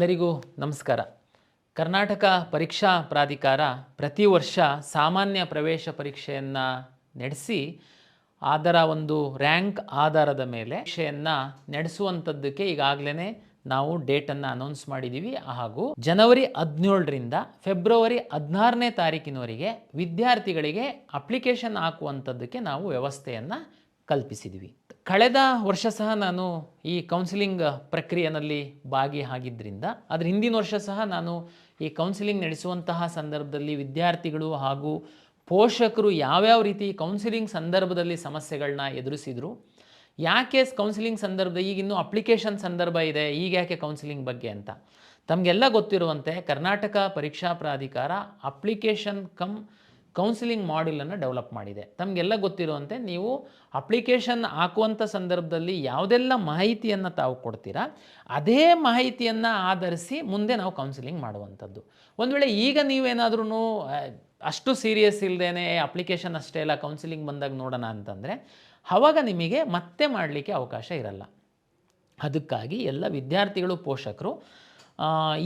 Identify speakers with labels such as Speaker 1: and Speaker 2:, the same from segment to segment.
Speaker 1: ಎಲ್ಲರಿಗೂ ನಮಸ್ಕಾರ. ಕರ್ನಾಟಕ ಪರೀಕ್ಷಾ ಪ್ರಾಧಿಕಾರ ಪ್ರತಿ ವರ್ಷ ಸಾಮಾನ್ಯ ಪ್ರವೇಶ ಪರೀಕ್ಷೆಯನ್ನು ನಡೆಸಿ ಅದರ ಒಂದು ರ್ಯಾಂಕ್ ಆಧಾರದ ಮೇಲೆ ಪರೀಕ್ಷೆಯನ್ನು ನಡೆಸುವಂಥದ್ದಕ್ಕೆ ಈಗಾಗಲೇ ನಾವು ಡೇಟನ್ನು ಅನೌನ್ಸ್ ಮಾಡಿದ್ದೀವಿ. ಹಾಗೂ ಜನವರಿ 17ರಿಂದ ಫೆಬ್ರವರಿ 16ನೇ ತಾರೀಕಿನವರೆಗೆ ವಿದ್ಯಾರ್ಥಿಗಳಿಗೆ ಅಪ್ಲಿಕೇಶನ್ ಹಾಕುವಂಥದ್ದಕ್ಕೆ ನಾವು ವ್ಯವಸ್ಥೆಯನ್ನು ಕಲ್ಪಿಸಿದ್ವಿ. ಕಳೆದ ವರ್ಷ ಸಹ ನಾನು ಈ ಕೌನ್ಸಿಲಿಂಗ್ ಪ್ರಕ್ರಿಯೆಯಲ್ಲಿ ಭಾಗಿಯಾಗಿದ್ದರಿಂದ ಅದರ ಹಿಂದಿನ ವರ್ಷ ಸಹ ನಾನು ಈ ಕೌನ್ಸಿಲಿಂಗ್ ನಡೆಸುವಂತಹ ಸಂದರ್ಭದಲ್ಲಿ ವಿದ್ಯಾರ್ಥಿಗಳು ಹಾಗೂ ಪೋಷಕರು ಯಾವ್ಯಾವ ರೀತಿ ಕೌನ್ಸಿಲಿಂಗ್ ಸಂದರ್ಭದಲ್ಲಿ ಸಮಸ್ಯೆಗಳನ್ನ ಎದುರಿಸಿದರು, ಯಾಕೆ ಕೌನ್ಸಿಲಿಂಗ್ ಸಂದರ್ಭದ ಈಗಿನ್ನೂ ಅಪ್ಲಿಕೇಶನ್ ಸಂದರ್ಭ ಇದೆ, ಈಗ ಯಾಕೆ ಕೌನ್ಸಿಲಿಂಗ್ ಬಗ್ಗೆ ಅಂತ ತಮಗೆಲ್ಲ ಗೊತ್ತಿರುವಂತೆ ಕರ್ನಾಟಕ ಪರೀಕ್ಷಾ ಪ್ರಾಧಿಕಾರ ಅಪ್ಲಿಕೇಶನ್ ಕೌನ್ಸಿಲಿಂಗ್ ಮಾಡ್ಯೂಲನ್ನು ಡೆವಲಪ್ ಮಾಡಿದೆ. ತಮಗೆಲ್ಲ ಗೊತ್ತಿರುವಂತೆ ನೀವು ಅಪ್ಲಿಕೇಶನ್ ಹಾಕುವಂಥ ಸಂದರ್ಭದಲ್ಲಿ ಯಾವುದೆಲ್ಲ ಮಾಹಿತಿಯನ್ನು ತಾವು ಕೊಡ್ತೀರಾ ಅದೇ ಮಾಹಿತಿಯನ್ನು ಆಧರಿಸಿ ಮುಂದೆ ನಾವು ಕೌನ್ಸಿಲಿಂಗ್ ಮಾಡುವಂಥದ್ದು. ಒಂದು ವೇಳೆ ಈಗ ನೀವೇನಾದ್ರೂ ಅಷ್ಟು ಸೀರಿಯಸ್ ಇಲ್ಲದೇ ಅಪ್ಲಿಕೇಶನ್ ಅಷ್ಟೇ ಎಲ್ಲ ಕೌನ್ಸಿಲಿಂಗ್ ಬಂದಾಗ ನೋಡೋಣ ಅಂತಂದರೆ ಆವಾಗ ನಿಮಗೆ ಮತ್ತೆ ಮಾಡಲಿಕ್ಕೆ ಅವಕಾಶ ಇರಲ್ಲ. ಅದಕ್ಕಾಗಿ ಎಲ್ಲ ವಿದ್ಯಾರ್ಥಿಗಳು ಪೋಷಕರು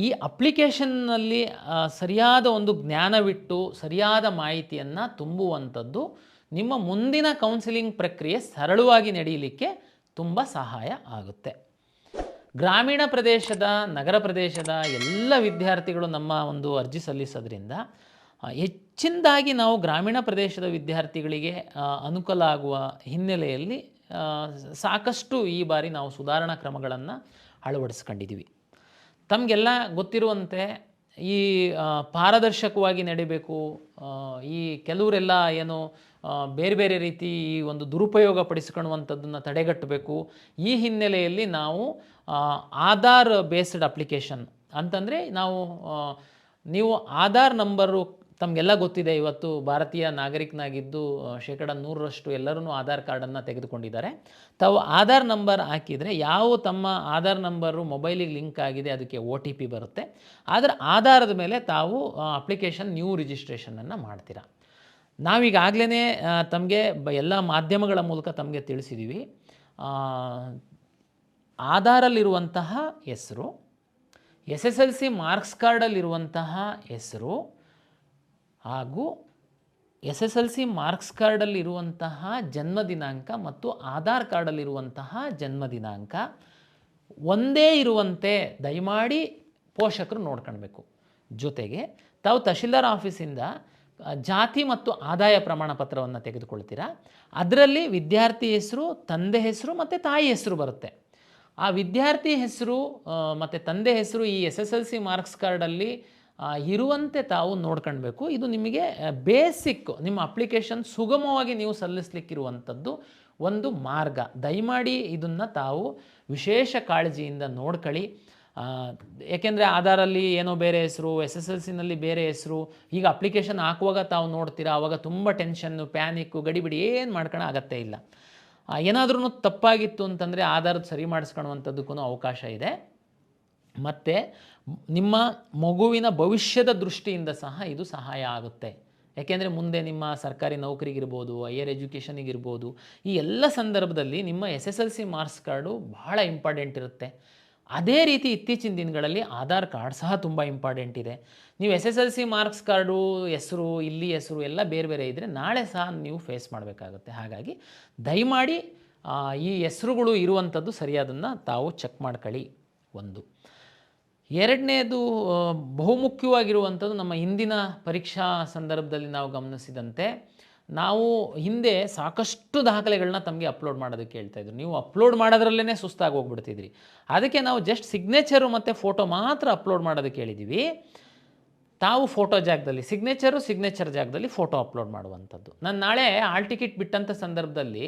Speaker 1: ಈ ಅಪ್ಲಿಕೇಶನ್ನಲ್ಲಿ ಸರಿಯಾದ ಒಂದು ಜ್ಞಾನವಿಟ್ಟು ಸರಿಯಾದ ಮಾಹಿತಿಯನ್ನು ತುಂಬುವಂಥದ್ದು ನಿಮ್ಮ ಮುಂದಿನ ಕೌನ್ಸಿಲಿಂಗ್ ಪ್ರಕ್ರಿಯೆ ಸರಳವಾಗಿ ನಡೆಯಲಿಕ್ಕೆ ತುಂಬ ಸಹಾಯ ಆಗುತ್ತೆ. ಗ್ರಾಮೀಣ ಪ್ರದೇಶದ ನಗರ ಪ್ರದೇಶದ ಎಲ್ಲ ವಿದ್ಯಾರ್ಥಿಗಳು ನಮ್ಮ ಒಂದು ಅರ್ಜಿ ಸಲ್ಲಿಸೋದ್ರಿಂದ ಹೆಚ್ಚಿನದಾಗಿ ನಾವು ಗ್ರಾಮೀಣ ಪ್ರದೇಶದ ವಿದ್ಯಾರ್ಥಿಗಳಿಗೆ ಅನುಕೂಲ ಆಗುವ ಹಿನ್ನೆಲೆಯಲ್ಲಿ ಸಾಕಷ್ಟು ಈ ಬಾರಿ ನಾವು ಸುಧಾರಣಾ ಕ್ರಮಗಳನ್ನು ಅಳವಡಿಸ್ಕೊಂಡಿದ್ದೀವಿ. ತಮಗೆಲ್ಲ ಗೊತ್ತಿರುವಂತೆ ಈ ಪಾರದರ್ಶಕವಾಗಿ ನಡೀಬೇಕು, ಈ ಕೆಲವರೆಲ್ಲ ಏನು ಬೇರೆ ಬೇರೆ ರೀತಿ ಈ ಒಂದು ದುರುಪಯೋಗ ಪಡಿಸ್ಕೊಳ್ಳುವಂಥದ್ದನ್ನು ತಡೆಗಟ್ಟಬೇಕು. ಈ ಹಿನ್ನೆಲೆಯಲ್ಲಿ ನಾವು ಆಧಾರ್ ಬೇಸ್ಡ್ ಅಪ್ಲಿಕೇಶನ್ ಅಂತಂದರೆ ನೀವು ಆಧಾರ್ ನಂಬರು ತಮಗೆಲ್ಲ ಗೊತ್ತಿದೆ. ಇವತ್ತು ಭಾರತೀಯ ನಾಗರಿಕನಾಗಿದ್ದು 100% ಎಲ್ಲರೂ ಆಧಾರ್ ಕಾರ್ಡನ್ನು ತೆಗೆದುಕೊಂಡಿದ್ದಾರೆ. ತಾವು ಆಧಾರ್ ನಂಬರ್ ಹಾಕಿದರೆ ತಮ್ಮ ಆಧಾರ್ ನಂಬರು ಮೊಬೈಲಿಗೆ ಲಿಂಕ್ ಆಗಿದೆ ಅದಕ್ಕೆ OTP ಬರುತ್ತೆ. ಅದರ ಆಧಾರದ ಮೇಲೆ ತಾವು ಅಪ್ಲಿಕೇಶನ್ ನ್ಯೂ ರಿಜಿಸ್ಟ್ರೇಷನನ್ನು ಮಾಡ್ತೀರಾ. ನಾವೀಗಾಗಲೇ ತಮಗೆ ಎಲ್ಲ ಮಾಧ್ಯಮಗಳ ಮೂಲಕ ತಮಗೆ ತಿಳಿಸಿದ್ದೀವಿ. ಆಧಾರಲ್ಲಿರುವಂತಹ ಹೆಸರು, SSLC ಮಾರ್ಕ್ಸ್ ಕಾರ್ಡಲ್ಲಿರುವಂತಹ ಹೆಸರು ಹಾಗೂ SSLC ಮಾರ್ಕ್ಸ್ ಕಾರ್ಡಲ್ಲಿರುವಂತಹ ಜನ್ಮ ದಿನಾಂಕ ಮತ್ತು ಆಧಾರ್ ಕಾರ್ಡಲ್ಲಿರುವಂತಹ ಜನ್ಮ ದಿನಾಂಕ ಒಂದೇ ಇರುವಂತೆ ದಯಮಾಡಿ ಪೋಷಕರು ನೋಡ್ಕೊಳ್ಬೇಕು. ಜೊತೆಗೆ ತಾವು ತಹಶೀಲ್ದಾರ್ ಆಫೀಸಿಂದ ಜಾತಿ ಮತ್ತು ಆದಾಯ ಪ್ರಮಾಣ ಪತ್ರವನ್ನು ತೆಗೆದುಕೊಳ್ತೀರಾ. ಅದರಲ್ಲಿ ವಿದ್ಯಾರ್ಥಿ ಹೆಸರು, ತಂದೆ ಹೆಸರು ಮತ್ತು ತಾಯಿ ಹೆಸರು ಬರುತ್ತೆ. ಆ ವಿದ್ಯಾರ್ಥಿ ಹೆಸರು ಮತ್ತು ತಂದೆ ಹೆಸರು ಈ SSLC ಮಾರ್ಕ್ಸ್ ಕಾರ್ಡಲ್ಲಿ ಇರುವಂತೆ ತಾವು ನೋಡ್ಕೊಳ್ಬೇಕು. ಇದು ನಿಮಗೆ ಬೇಸಿಕ್ ನಿಮ್ಮ ಅಪ್ಲಿಕೇಶನ್ ಸುಗಮವಾಗಿ ನೀವು ಸಲ್ಲಿಸಲಿಕ್ಕಿರುವಂಥದ್ದು ಒಂದು ಮಾರ್ಗ. ದಯಮಾಡಿ ಇದನ್ನು ತಾವು ವಿಶೇಷ ಕಾಳಜಿಯಿಂದ ನೋಡ್ಕೊಳ್ಳಿ. ಏಕೆಂದರೆ ಆಧಾರಲ್ಲಿ ಏನೋ ಬೇರೆ ಹೆಸರು, SSLCನಲ್ಲಿ ಬೇರೆ ಹೆಸರು, ಈಗ ಅಪ್ಲಿಕೇಶನ್ ಹಾಕುವಾಗ ತಾವು ನೋಡ್ತೀರಾ ಆವಾಗ ತುಂಬ ಟೆನ್ಷನ್ನು, ಪ್ಯಾನಿಕ್ಕು, ಗಡಿಬಿಡಿ ಏನು ಮಾಡ್ಕೊಳ್ಳೋ ಅಗತ್ಯ ಇಲ್ಲ. ಏನಾದ್ರೂ ತಪ್ಪಾಗಿತ್ತು ಅಂತಂದರೆ ಆಧಾರದ ಸರಿ ಮಾಡಿಸ್ಕೊಳ್ಳುವಂಥದ್ದಕ್ಕೂ ಅವಕಾಶ ಇದೆ. ಮತ್ತು ನಿಮ್ಮ ಮಗುವಿನ ಭವಿಷ್ಯದ ದೃಷ್ಟಿಯಿಂದ ಸಹ ಇದು ಸಹಾಯ ಆಗುತ್ತೆ. ಯಾಕೆಂದರೆ ಮುಂದೆ ನಿಮ್ಮ ಸರ್ಕಾರಿ ನೌಕರಿಗಿರ್ಬೋದು, ಹೈಯರ್ ಎಜುಕೇಷನಿಗಿರ್ಬೋದು, ಈ ಎಲ್ಲ ಸಂದರ್ಭದಲ್ಲಿ ನಿಮ್ಮ SSLC ಮಾರ್ಕ್ಸ್ ಕಾರ್ಡು ಬಹಳ ಇಂಪಾರ್ಟೆಂಟ್ ಇರುತ್ತೆ. ಅದೇ ರೀತಿ ಇತ್ತೀಚಿನ ದಿನಗಳಲ್ಲಿ ಆಧಾರ್ ಕಾರ್ಡ್ ಸಹ ತುಂಬ ಇಂಪಾರ್ಟೆಂಟ್ ಇದೆ. ನೀವು SSLC ಮಾರ್ಕ್ಸ್ ಕಾರ್ಡು ಹೆಸರು, ಇಲ್ಲಿ ಹೆಸರು ಎಲ್ಲ ಬೇರೆ ಬೇರೆ ಇದ್ದರೆ ನಾಳೆ ಸಹ ನೀವು ಫೇಸ್ ಮಾಡಬೇಕಾಗುತ್ತೆ. ಹಾಗಾಗಿ ದಯಮಾಡಿ ಈ ಹೆಸರುಗಳು ಇರುವಂಥದ್ದು ಸರಿಯಾದನ್ನು ತಾವು ಚೆಕ್ ಮಾಡ್ಕೊಳ್ಳಿ. ಒಂದು ಎರಡನೇದು ಬಹುಮುಖ್ಯವಾಗಿರುವಂಥದ್ದು, ನಮ್ಮ ಹಿಂದಿನ ಪರೀಕ್ಷಾ ಸಂದರ್ಭದಲ್ಲಿ ನಾವು ಗಮನಿಸಿದಂತೆ ನಾವು ಹಿಂದೆ ಸಾಕಷ್ಟು ದಾಖಲೆಗಳನ್ನ ತಮಗೆ ಅಪ್ಲೋಡ್ ಮಾಡೋದಕ್ಕೆ ಹೇಳ್ತಾಯಿದ್ರು. ನೀವು ಅಪ್ಲೋಡ್ ಮಾಡೋದ್ರಲ್ಲೇ ಸುಸ್ತಾಗಿ ಹೋಗ್ಬಿಡ್ತಿದ್ರಿ. ಅದಕ್ಕೆ ನಾವು ಜಸ್ಟ್ ಸಿಗ್ನೇಚರು ಮತ್ತು ಫೋಟೋ ಮಾತ್ರ ಅಪ್ಲೋಡ್ ಮಾಡೋದಕ್ಕೆ ಹೇಳಿದ್ದೀವಿ. ತಾವು ಫೋಟೋ ಜಾಗದಲ್ಲಿ ಸಿಗ್ನೇಚರ್ ಜಾಗದಲ್ಲಿ ಫೋಟೋ ಅಪ್ಲೋಡ್ ಮಾಡುವಂಥದ್ದು. ನಾನು ನಾಳೆ ಹಾಲ್ ಟಿಕೆಟ್ ಬಿಟ್ಟಂಥ ಸಂದರ್ಭದಲ್ಲಿ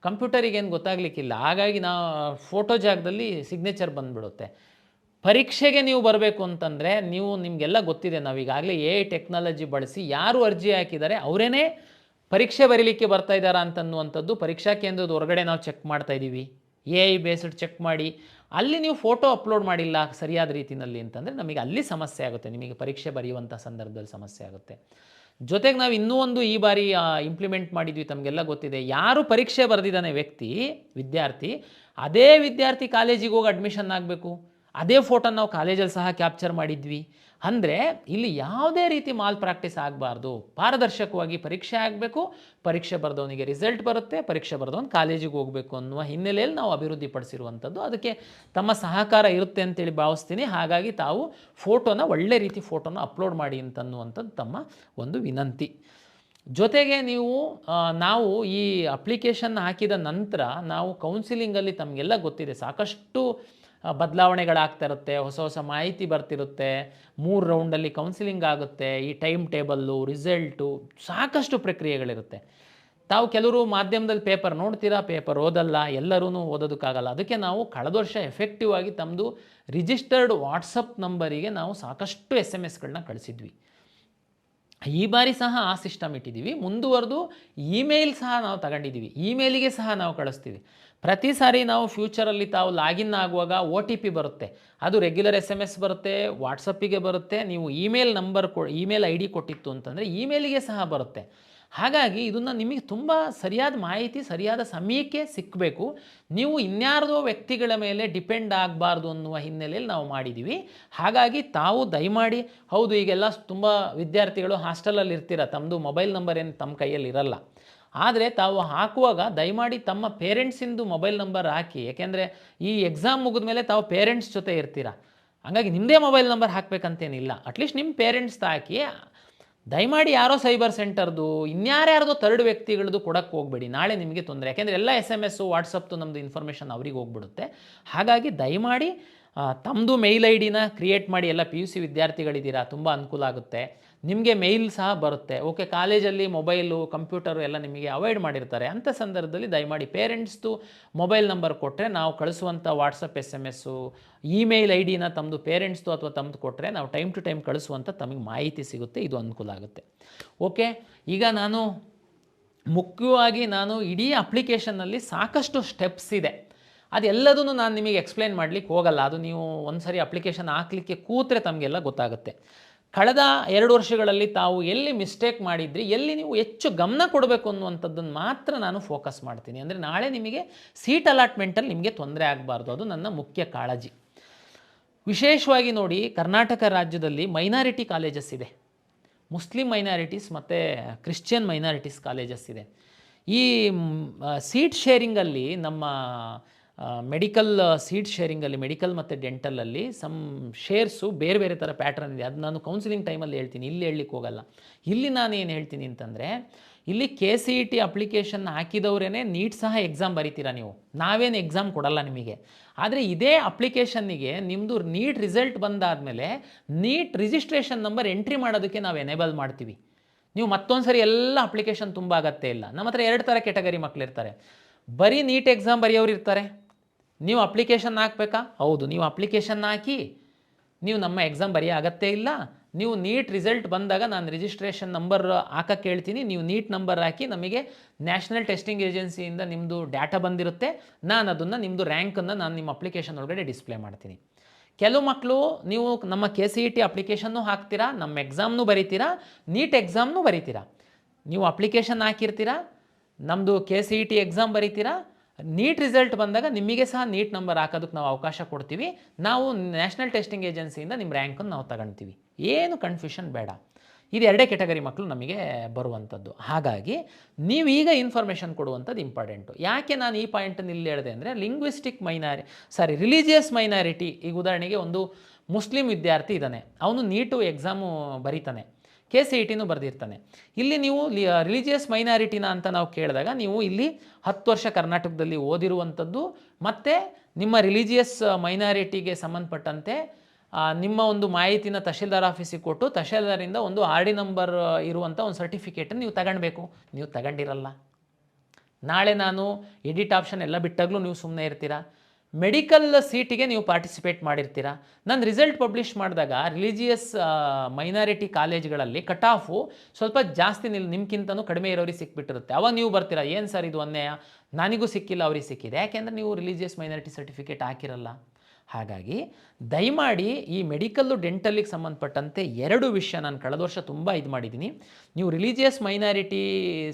Speaker 1: ಕಂಪ್ಯೂಟರಿಗೇನು ಗೊತ್ತಾಗಲಿಕ್ಕಿಲ್ಲ, ಹಾಗಾಗಿ ನಾವು ಫೋಟೋ ಜಾಗದಲ್ಲಿ ಸಿಗ್ನೇಚರ್ ಬಂದುಬಿಡುತ್ತೆ. ಪರೀಕ್ಷೆಗೆ ನೀವು ಬರಬೇಕು ಅಂತಂದರೆ ನಿಮಗೆಲ್ಲ ಗೊತ್ತಿದೆ, ನಾವೀಗಾಗಲೇ AI ಟೆಕ್ನಾಲಜಿ ಬಳಸಿ ಯಾರು ಅರ್ಜಿ ಹಾಕಿದ್ದಾರೆ ಅವರೇ ಪರೀಕ್ಷೆ ಬರೀಲಿಕ್ಕೆ ಬರ್ತಾ ಇದ್ದಾರಾ ಅಂತನ್ನುವಂಥದ್ದು ಪರೀಕ್ಷಾ ಕೇಂದ್ರದ ಹೊರಗಡೆ ನಾವು ಚೆಕ್ ಮಾಡ್ತಾಯಿದ್ದೀವಿ. AI ಬೇಸ್ಡ್ ಚೆಕ್ ಮಾಡಿ ಅಲ್ಲಿ ನೀವು ಫೋಟೋ ಅಪ್ಲೋಡ್ ಮಾಡಿಲ್ಲ ಸರಿಯಾದ ರೀತಿಯಲ್ಲಿ ಅಂತಂದರೆ ನಮಗೆ ಅಲ್ಲಿ ಸಮಸ್ಯೆ ಆಗುತ್ತೆ, ನಿಮಗೆ ಪರೀಕ್ಷೆ ಬರೆಯುವಂಥ ಸಂದರ್ಭದಲ್ಲಿ ಸಮಸ್ಯೆ ಆಗುತ್ತೆ. ಜೊತೆಗೆ ನಾವು ಇನ್ನೂ ಒಂದು ಈ ಬಾರಿ ಇಂಪ್ಲಿಮೆಂಟ್ ಮಾಡಿದ್ವಿ, ತಮಗೆಲ್ಲ ಗೊತ್ತಿದೆ. ಯಾರು ಪರೀಕ್ಷೆ ಬರೆದಿದ್ದಾನೆ ವಿದ್ಯಾರ್ಥಿ, ಅದೇ ವಿದ್ಯಾರ್ಥಿ ಕಾಲೇಜಿಗೆ ಹೋಗಿ ಅಡ್ಮಿಷನ್ ಆಗಬೇಕು. ಅದೇ ಫೋಟೋನ ನಾವು ಕಾಲೇಜಲ್ಲಿ ಸಹ ಕ್ಯಾಪ್ಚರ್ ಮಾಡಿದ್ವಿ. ಅಂದರೆ ಇಲ್ಲಿ ಯಾವುದೇ ರೀತಿ ಮಾಲ್ ಪ್ರಾಕ್ಟೀಸ್ ಆಗಬಾರ್ದು, ಪಾರದರ್ಶಕವಾಗಿ ಪರೀಕ್ಷೆ ಆಗಬೇಕು, ಪರೀಕ್ಷೆ ಬರೆದವನಿಗೆ ರಿಸಲ್ಟ್ ಬರುತ್ತೆ, ಪರೀಕ್ಷೆ ಬರೆದವನು ಕಾಲೇಜಿಗೆ ಹೋಗಬೇಕು ಅನ್ನುವ ಹಿನ್ನೆಲೆಯಲ್ಲಿ ನಾವು ಅಭಿವೃದ್ಧಿಪಡಿಸಿರುವಂಥದ್ದು. ಅದಕ್ಕೆ ತಮ್ಮ ಸಹಕಾರ ಇರುತ್ತೆ ಅಂತೇಳಿ ಭಾವಿಸ್ತೀನಿ. ಹಾಗಾಗಿ ತಾವು ಫೋಟೋನ ಒಳ್ಳೆ ರೀತಿ ಫೋಟೋನ ಅಪ್ಲೋಡ್ ಮಾಡಿ ಅಂತನ್ನುವಂಥದ್ದು ತಮ್ಮ ಒಂದು ವಿನಂತಿ. ಜೊತೆಗೆ ನಾವು ಈ ಅಪ್ಲಿಕೇಶನ್ ಹಾಕಿದ ನಂತರ ನಾವು ಕೌನ್ಸಿಲಿಂಗಲ್ಲಿ ತಮಗೆಲ್ಲ ಗೊತ್ತಿದೆ ಸಾಕಷ್ಟು ಬದಲಾವಣೆಗಳಾಗ್ತಾ ಇರುತ್ತೆ, ಹೊಸ ಹೊಸ ಮಾಹಿತಿ ಬರ್ತಿರುತ್ತೆ, 3 ರೌಂಡಲ್ಲಿ ಕೌನ್ಸಿಲಿಂಗ್ ಆಗುತ್ತೆ, ಈ ಟೈಮ್ ಟೇಬಲ್ಲು, ರಿಸಲ್ಟು, ಸಾಕಷ್ಟು ಪ್ರಕ್ರಿಯೆಗಳಿರುತ್ತೆ. ತಾವು ಕೆಲವರು ಮಾಧ್ಯಮದಲ್ಲಿ ಪೇಪರ್ ನೋಡ್ತೀರಾ, ಪೇಪರ್ ಓದಲ್ಲ, ಎಲ್ಲರೂ ಓದೋದಕ್ಕಾಗಲ್ಲ. ಅದಕ್ಕೆ ನಾವು ಕಳೆದ ವರ್ಷ ಎಫೆಕ್ಟಿವ್ ಆಗಿ ತಮ್ಮದು ರಿಜಿಸ್ಟರ್ಡ್ ವಾಟ್ಸಪ್ ನಂಬರಿಗೆ ನಾವು ಸಾಕಷ್ಟು SMS ಕಳಿಸಿದ್ವಿ. ಈ ಬಾರಿ ಸಹ ಆ ಸಿಸ್ಟಮ್ ಇಟ್ಟಿದ್ದೀವಿ. ಮುಂದುವರೆದು ಇಮೇಲ್ ಸಹ ನಾವು ತಗೊಂಡಿದ್ದೀವಿ, ಇಮೇಲಿಗೆ ಸಹ ನಾವು ಕಳಿಸ್ತೀವಿ. ಪ್ರತಿ ಸಾರಿ ನಾವು ಫ್ಯೂಚರಲ್ಲಿ ತಾವು ಲಾಗಿನ್ ಆಗುವಾಗ OTP ಬರುತ್ತೆ, ಅದು ರೆಗ್ಯುಲರ್ SMS ಬರುತ್ತೆ, ವಾಟ್ಸಪ್ಪಿಗೆ ಬರುತ್ತೆ. ನೀವು ಇಮೇಲ್ ID ಕೊಟ್ಟಿತ್ತು ಅಂತಂದರೆ ಇಮೇಲಿಗೆ ಸಹ ಬರುತ್ತೆ. ಹಾಗಾಗಿ ಇದನ್ನು ನಿಮಗೆ ತುಂಬ ಸರಿಯಾದ ಮಾಹಿತಿ ಸರಿಯಾದ ಸಮಯಕ್ಕೆ ಸಿಕ್ಕಬೇಕು. ನೀವು ಇನ್ಯಾರ್ದೋ ವ್ಯಕ್ತಿಗಳ ಮೇಲೆ ಡಿಪೆಂಡ್ ಆಗಬಾರ್ದು ಅನ್ನುವ ಹಿನ್ನೆಲೆಯಲ್ಲಿ ನಾವು ಮಾಡಿದ್ದೀವಿ. ಹಾಗಾಗಿ ತಾವು ದಯಮಾಡಿ, ಹೌದು ಈಗೆಲ್ಲ ತುಂಬ ವಿದ್ಯಾರ್ಥಿಗಳು ಹಾಸ್ಟೆಲಲ್ಲಿ ಇರ್ತೀರ, ತಮ್ಮದು ಮೊಬೈಲ್ ನಂಬರ್ ಏನು ತಮ್ಮ ಕೈಯಲ್ಲಿ ಇರಲ್ಲ. ಆದರೆ ತಾವು ಹಾಕುವಾಗ ದಯಮಾಡಿ ತಮ್ಮ ಪೇರೆಂಟ್ಸಿಂದು ಮೊಬೈಲ್ ನಂಬರ್ ಹಾಕಿ. ಯಾಕೆಂದರೆ ಈ ಎಕ್ಸಾಮ್ ಮುಗಿದ ಮೇಲೆ ತಾವು ಪೇರೆಂಟ್ಸ್ ಜೊತೆ ಇರ್ತೀರ, ಹಾಗಾಗಿ ನಿಮ್ಮದೇ ಮೊಬೈಲ್ ನಂಬರ್ ಹಾಕಬೇಕಂತೇನಿಲ್ಲ. ಅಟ್ಲೀಸ್ಟ್ ನಿಮ್ಮ ಪೇರೆಂಟ್ಸ್ ಹಾಕಿ. ದಯಮಾಡಿ ಯಾರೋ ಸೈಬರ್ ಸೆಂಟರ್ದು ಇನ್ಯಾರ್ಯಾರ್ದೋ ಥರ್ಡ್ ವ್ಯಕ್ತಿಗಳದ್ದು ಕೊಡೋಕ್ಕೆ ಹೋಗಬೇಡಿ, ನಾಳೆ ನಿಮಗೆ ತೊಂದರೆ. ಯಾಕೆಂದರೆ ಎಲ್ಲ SMS ವಾಟ್ಸಪ್ದು ನಮ್ಮದು ಇನ್ಫಾರ್ಮೇಷನ್ ಅವ್ರಿಗೆ ಹೋಗ್ಬಿಡುತ್ತೆ. ಹಾಗಾಗಿ ದಯಮಾಡಿ ತಮ್ಮದು ಮೇಲ್ IDನ ಕ್ರಿಯೇಟ್ ಮಾಡಿ. ಎಲ್ಲ PUC ವಿದ್ಯಾರ್ಥಿಗಳಿದ್ದೀರಾ, ತುಂಬ ಅನುಕೂಲ ಆಗುತ್ತೆ. ನಿಮಗೆ ಮೇಲ್ ಸಹ ಬರುತ್ತೆ. ಓಕೆ, ಕಾಲೇಜಲ್ಲಿ ಮೊಬೈಲು ಕಂಪ್ಯೂಟರು ಎಲ್ಲ ನಿಮಗೆ ಅವಾಯ್ಡ್ ಮಾಡಿರ್ತಾರೆ. ಅಂಥ ಸಂದರ್ಭದಲ್ಲಿ ದಯಮಾಡಿ ಪೇರೆಂಟ್ಸ್ದು ಮೊಬೈಲ್ ನಂಬರ್ ಕೊಟ್ಟರೆ ನಾವು ಕಳಿಸುವಂಥ ವಾಟ್ಸಪ್ SMS ಇಮೇಲ್ IDನ ತಮ್ಮದು ಪೇರೆಂಟ್ಸ್ದು ಅಥವಾ ತಮ್ಮದು ಕೊಟ್ಟರೆ ನಾವು ಟೈಮ್ ಟು ಟೈಮ್ ಕಳಿಸುವಂಥ ತಮಗೆ ಮಾಹಿತಿ ಸಿಗುತ್ತೆ. ಇದು ಅನುಕೂಲ ಆಗುತ್ತೆ. ಓಕೆ, ಈಗ ಮುಖ್ಯವಾಗಿ ಇಡೀ ಅಪ್ಲಿಕೇಶನ್ನಲ್ಲಿ ಸಾಕಷ್ಟು ಸ್ಟೆಪ್ಸ್ ಇದೆ. ಅದೆಲ್ಲದನ್ನು ನಾನು ನಿಮಗೆ ಎಕ್ಸ್ಪ್ಲೈನ್ ಮಾಡಲಿಕ್ಕೆ ಹೋಗಲ್ಲ. ಅದು ನೀವು ಒಂದು ಸರಿ ಅಪ್ಲಿಕೇಶನ್ ಹಾಕಲಿಕ್ಕೆ ಕೂತ್ರೆ ತಮಗೆಲ್ಲ ಗೊತ್ತಾಗುತ್ತೆ. ಕಳೆದ 2 ವರ್ಷಗಳಲ್ಲಿ ತಾವು ಎಲ್ಲಿ ಮಿಸ್ಟೇಕ್ ಮಾಡಿದ್ರಿ, ಎಲ್ಲಿ ನೀವು ಹೆಚ್ಚು ಗಮನ ಕೊಡಬೇಕು ಅನ್ನುವಂಥದ್ದನ್ನು ಮಾತ್ರ ನಾನು ಫೋಕಸ್ ಮಾಡ್ತೀನಿ. ಅಂದರೆ ನಾಳೆ ನಿಮಗೆ ಸೀಟ್ ಅಲಾಟ್ಮೆಂಟಲ್ಲಿ ನಿಮಗೆ ತೊಂದರೆ ಆಗಬಾರ್ದು, ಅದು ನನ್ನ ಮುಖ್ಯ ಕಾಳಜಿ. ವಿಶೇಷವಾಗಿ ನೋಡಿ, ಕರ್ನಾಟಕ ರಾಜ್ಯದಲ್ಲಿ ಮೈನಾರಿಟಿ ಕಾಲೇಜಸ್ ಇದೆ, ಮುಸ್ಲಿಂ ಮೈನಾರಿಟೀಸ್ ಮತ್ತು ಕ್ರಿಶ್ಚಿಯನ್ ಮೈನಾರಿಟೀಸ್ ಕಾಲೇಜಸ್ ಇದೆ. ಈ ಸೀಟ್ ಶೇರಿಂಗಲ್ಲಿ ನಮ್ಮ ಮೆಡಿಕಲ್ ಸೀಟ್ ಶೇರಿಂಗಲ್ಲಿ, ಮೆಡಿಕಲ್ ಮತ್ತು ಡೆಂಟಲಲ್ಲಿ ಶೇರ್ಸು ಬೇರೆ ಬೇರೆ ಥರ ಪ್ಯಾಟ್ರನ್ ಇದೆ. ಅದು ನಾನು ಕೌನ್ಸಿಲಿಂಗ್ ಟೈಮಲ್ಲಿ ಹೇಳ್ತೀನಿ, ಇಲ್ಲಿ ಹೇಳಲಿಕ್ಕೆ ಹೋಗಲ್ಲ. ಇಲ್ಲಿ ನಾನು ಏನು ಹೇಳ್ತೀನಿ ಅಂತಂದರೆ, ಇಲ್ಲಿ KCET ಅಪ್ಲಿಕೇಶನ್ ಹಾಕಿದವರೇ ನೀಟ್ ಸಹ ಎಕ್ಸಾಮ್ ಬರೀತೀರಾ ನೀವು, ನಾವೇನು ಎಕ್ಸಾಮ್ ಕೊಡಲ್ಲ ನಿಮಗೆ. ಆದರೆ ಇದೇ ಅಪ್ಲಿಕೇಶನ್ನಿಗೆ ನಿಮ್ಮದು ನೀಟ್ ರಿಸಲ್ಟ್ ಬಂದಾದಮೇಲೆ ನೀಟ್ ರಿಜಿಸ್ಟ್ರೇಷನ್ ನಂಬರ್ ಎಂಟ್ರಿ ಮಾಡೋದಕ್ಕೆ ನಾವು ಎನೇಬಲ್ ಮಾಡ್ತೀವಿ. ನೀವು ಮತ್ತೊಂದು ಸರಿ ಎಲ್ಲ ಅಪ್ಲಿಕೇಶನ್ ತುಂಬ ಅಗತ್ಯ ಇಲ್ಲ. ನಮ್ಮ ಹತ್ರ 2 ಥರ ಕೆಟಗರಿ ಮಕ್ಕಳಿರ್ತಾರೆ. ಬರೀ ನೀಟ್ ಎಕ್ಸಾಮ್ ಬರೆಯೋರು ಇರ್ತಾರೆ. ನೀವು ಅಪ್ಲಿಕೇಶನ್ ಹಾಕಬೇಕಾ? ಹೌದು, ನೀವು ಅಪ್ಲಿಕೇಶನ್ ಹಾಕಿ, ನೀವು ನಮ್ಮ ಎಕ್ಸಾಮ್ ಬರೆಯೋ ಅಗತ್ಯ ಇಲ್ಲ. ನೀವು ನೀಟ್ ರಿಸಲ್ಟ್ ಬಂದಾಗ ನಾನು ರಿಜಿಸ್ಟ್ರೇಷನ್ ನಂಬರ್ ಹಾಕಕ್ಕೆ ಹೇಳ್ತೀನಿ, ನೀವು ನೀಟ್ ನಂಬರ್ ಹಾಕಿ, ನಮಗೆ ನ್ಯಾಷನಲ್ ಟೆಸ್ಟಿಂಗ್ ಏಜೆನ್ಸಿಯಿಂದ ನಿಮ್ಮದು ಡಾಟಾ ಬಂದಿರುತ್ತೆ, ನಾನು ಅದನ್ನು ನಿಮ್ಮದು ರ್ಯಾಂಕನ್ನು ನಾನು ನಿಮ್ಮ ಅಪ್ಲಿಕೇಶನ್ ಒಳಗಡೆ ಡಿಸ್ಪ್ಲೇ ಮಾಡ್ತೀನಿ. ಕೆಲವು ಮಕ್ಕಳು ನೀವು ನಮ್ಮ KCET ಅಪ್ಲಿಕೇಶನ್ನು ಹಾಕ್ತೀರಾ, ನಮ್ಮ ಎಕ್ಸಾಮ್ನೂ ಬರೀತೀರಾ, ನೀಟ್ ಎಕ್ಸಾಮ್ನೂ ಬರೀತೀರಾ. ನೀವು ಅಪ್ಲಿಕೇಶನ್ ಹಾಕಿರ್ತೀರಾ, ನಮ್ಮದು KCET ಎಕ್ಸಾಮ್ ಬರೀತೀರಾ, ನೀಟ್ ರಿಸಲ್ಟ್ ಬಂದಾಗ ನಿಮಗೆ ಸಹ ನೀಟ್ ನಂಬರ್ ಹಾಕೋದಕ್ಕೆ ನಾವು ಅವಕಾಶ ಕೊಡ್ತೀವಿ. ನಾವು ನ್ಯಾಷನಲ್ ಟೆಸ್ಟಿಂಗ್ ಏಜೆನ್ಸಿಯಿಂದ ನಿಮ್ಮ ರ್ಯಾಂಕನ್ನು ನಾವು ತಗೊಳ್ತೀವಿ. ಏನು ಕನ್ಫ್ಯೂಷನ್ ಬೇಡ. ಇದು 2 ಕೆಟಗರಿ ಮಕ್ಕಳು ನಮಗೆ ಬರುವಂಥದ್ದು. ಹಾಗಾಗಿ ನೀವೀಗ ಇನ್ಫಾರ್ಮೇಷನ್ ಕೊಡುವಂಥದ್ದು ಇಂಪಾರ್ಟೆಂಟು. ಯಾಕೆ ನಾನು ಈ ಪಾಯಿಂಟನ್ನು ಇಲ್ಲಿ ಹೇಳಿದೆ ಅಂದರೆ, ರಿಲಿಜಿಯಸ್ ಮೈನಾರಿಟಿ. ಈಗ ಉದಾಹರಣೆಗೆ ಒಂದು ಮುಸ್ಲಿಂ ವಿದ್ಯಾರ್ಥಿ ಇದ್ದಾನೆ, ಅವನು ನೀಟು ಎಕ್ಸಾಮು ಬರೀತಾನೆ, KCETನೂ ಬರೆದಿರ್ತಾನೆ. ಇಲ್ಲಿ ನೀವು ರಿಲಿಜಿಯಸ್ ಮೈನಾರಿಟಿನ ಅಂತ ನಾವು ಕೇಳಿದಾಗ, ನೀವು ಇಲ್ಲಿ 10 ವರ್ಷ ಕರ್ನಾಟಕದಲ್ಲಿ ಓದಿರುವಂಥದ್ದು ಮತ್ತು ನಿಮ್ಮ ರಿಲಿಜಿಯಸ್ ಮೈನಾರಿಟಿಗೆ ಸಂಬಂಧಪಟ್ಟಂತೆ ನಿಮ್ಮ ಒಂದು ಮಾಹಿತಿನ ತಹಶೀಲ್ದಾರ್ ಆಫೀಸಿಗೆ ಕೊಟ್ಟು, ತಹಶೀಲ್ದಾರಿಂದ ಒಂದು RD ನಂಬರ್ ಇರುವಂಥ ಒಂದು ಸರ್ಟಿಫಿಕೇಟನ್ನು ನೀವು ತಗೊಳ್ಬೇಕು. ನೀವು ತಗೊಂಡಿರಲ್ಲ. ನಾಳೆ ನಾನು ಎಡಿಟ್ ಆಪ್ಷನ್ ಎಲ್ಲ ಬಿಟ್ಟಾಗಲೂ ನೀವು ಸುಮ್ಮನೆ ಇರ್ತೀರಾ. ಮೆಡಿಕಲ್ ಸೀಟಿಗೆ ನೀವು ಪಾರ್ಟಿಸಿಪೇಟ್ ಮಾಡಿರ್ತೀರಾ. ನಾನು ರಿಸಲ್ಟ್ ಪಬ್ಲಿಷ್ ಮಾಡಿದಾಗ ರಿಲಿಜಿಯಸ್ ಮೈನಾರಿಟಿ ಕಾಲೇಜ್ಗಳಲ್ಲಿ ಕಟ್ ಆಫು ಸ್ವಲ್ಪ ಜಾಸ್ತಿ ನಿಮ್ಗಿಂತನೂ ಕಡಿಮೆ ಇರೋರಿಗೆ ಸಿಕ್ಬಿಟ್ಟಿರುತ್ತೆ. ಅವಾಗ ನೀವು ಬರ್ತೀರಾ, ಏನು ಸರ್ ಇದು ಅನ್ಯಾಯ, ನನಗೂ ಸಿಕ್ಕಿಲ್ಲ ಅವ್ರಿಗೆ ಸಿಕ್ಕಿದೆ. ಯಾಕೆಂದರೆ ನೀವು ರಿಲಿಜಿಯಸ್ ಮೈನಾರಿಟಿ ಸರ್ಟಿಫಿಕೇಟ್ ಹಾಕಿರಲ್ಲ. ಹಾಗಾಗಿ ದಯಮಾಡಿ ಈ ಮೆಡಿಕಲ್ಲು ಡೆಂಟಲಿಗೆ ಸಂಬಂಧಪಟ್ಟಂತೆ 2 ವಿಷಯ ನಾನು ಕಳೆದ ವರ್ಷ ತುಂಬ ಇದು ಮಾಡಿದ್ದೀನಿ. ನೀವು ರಿಲಿಜಿಯಸ್ ಮೈನಾರಿಟಿ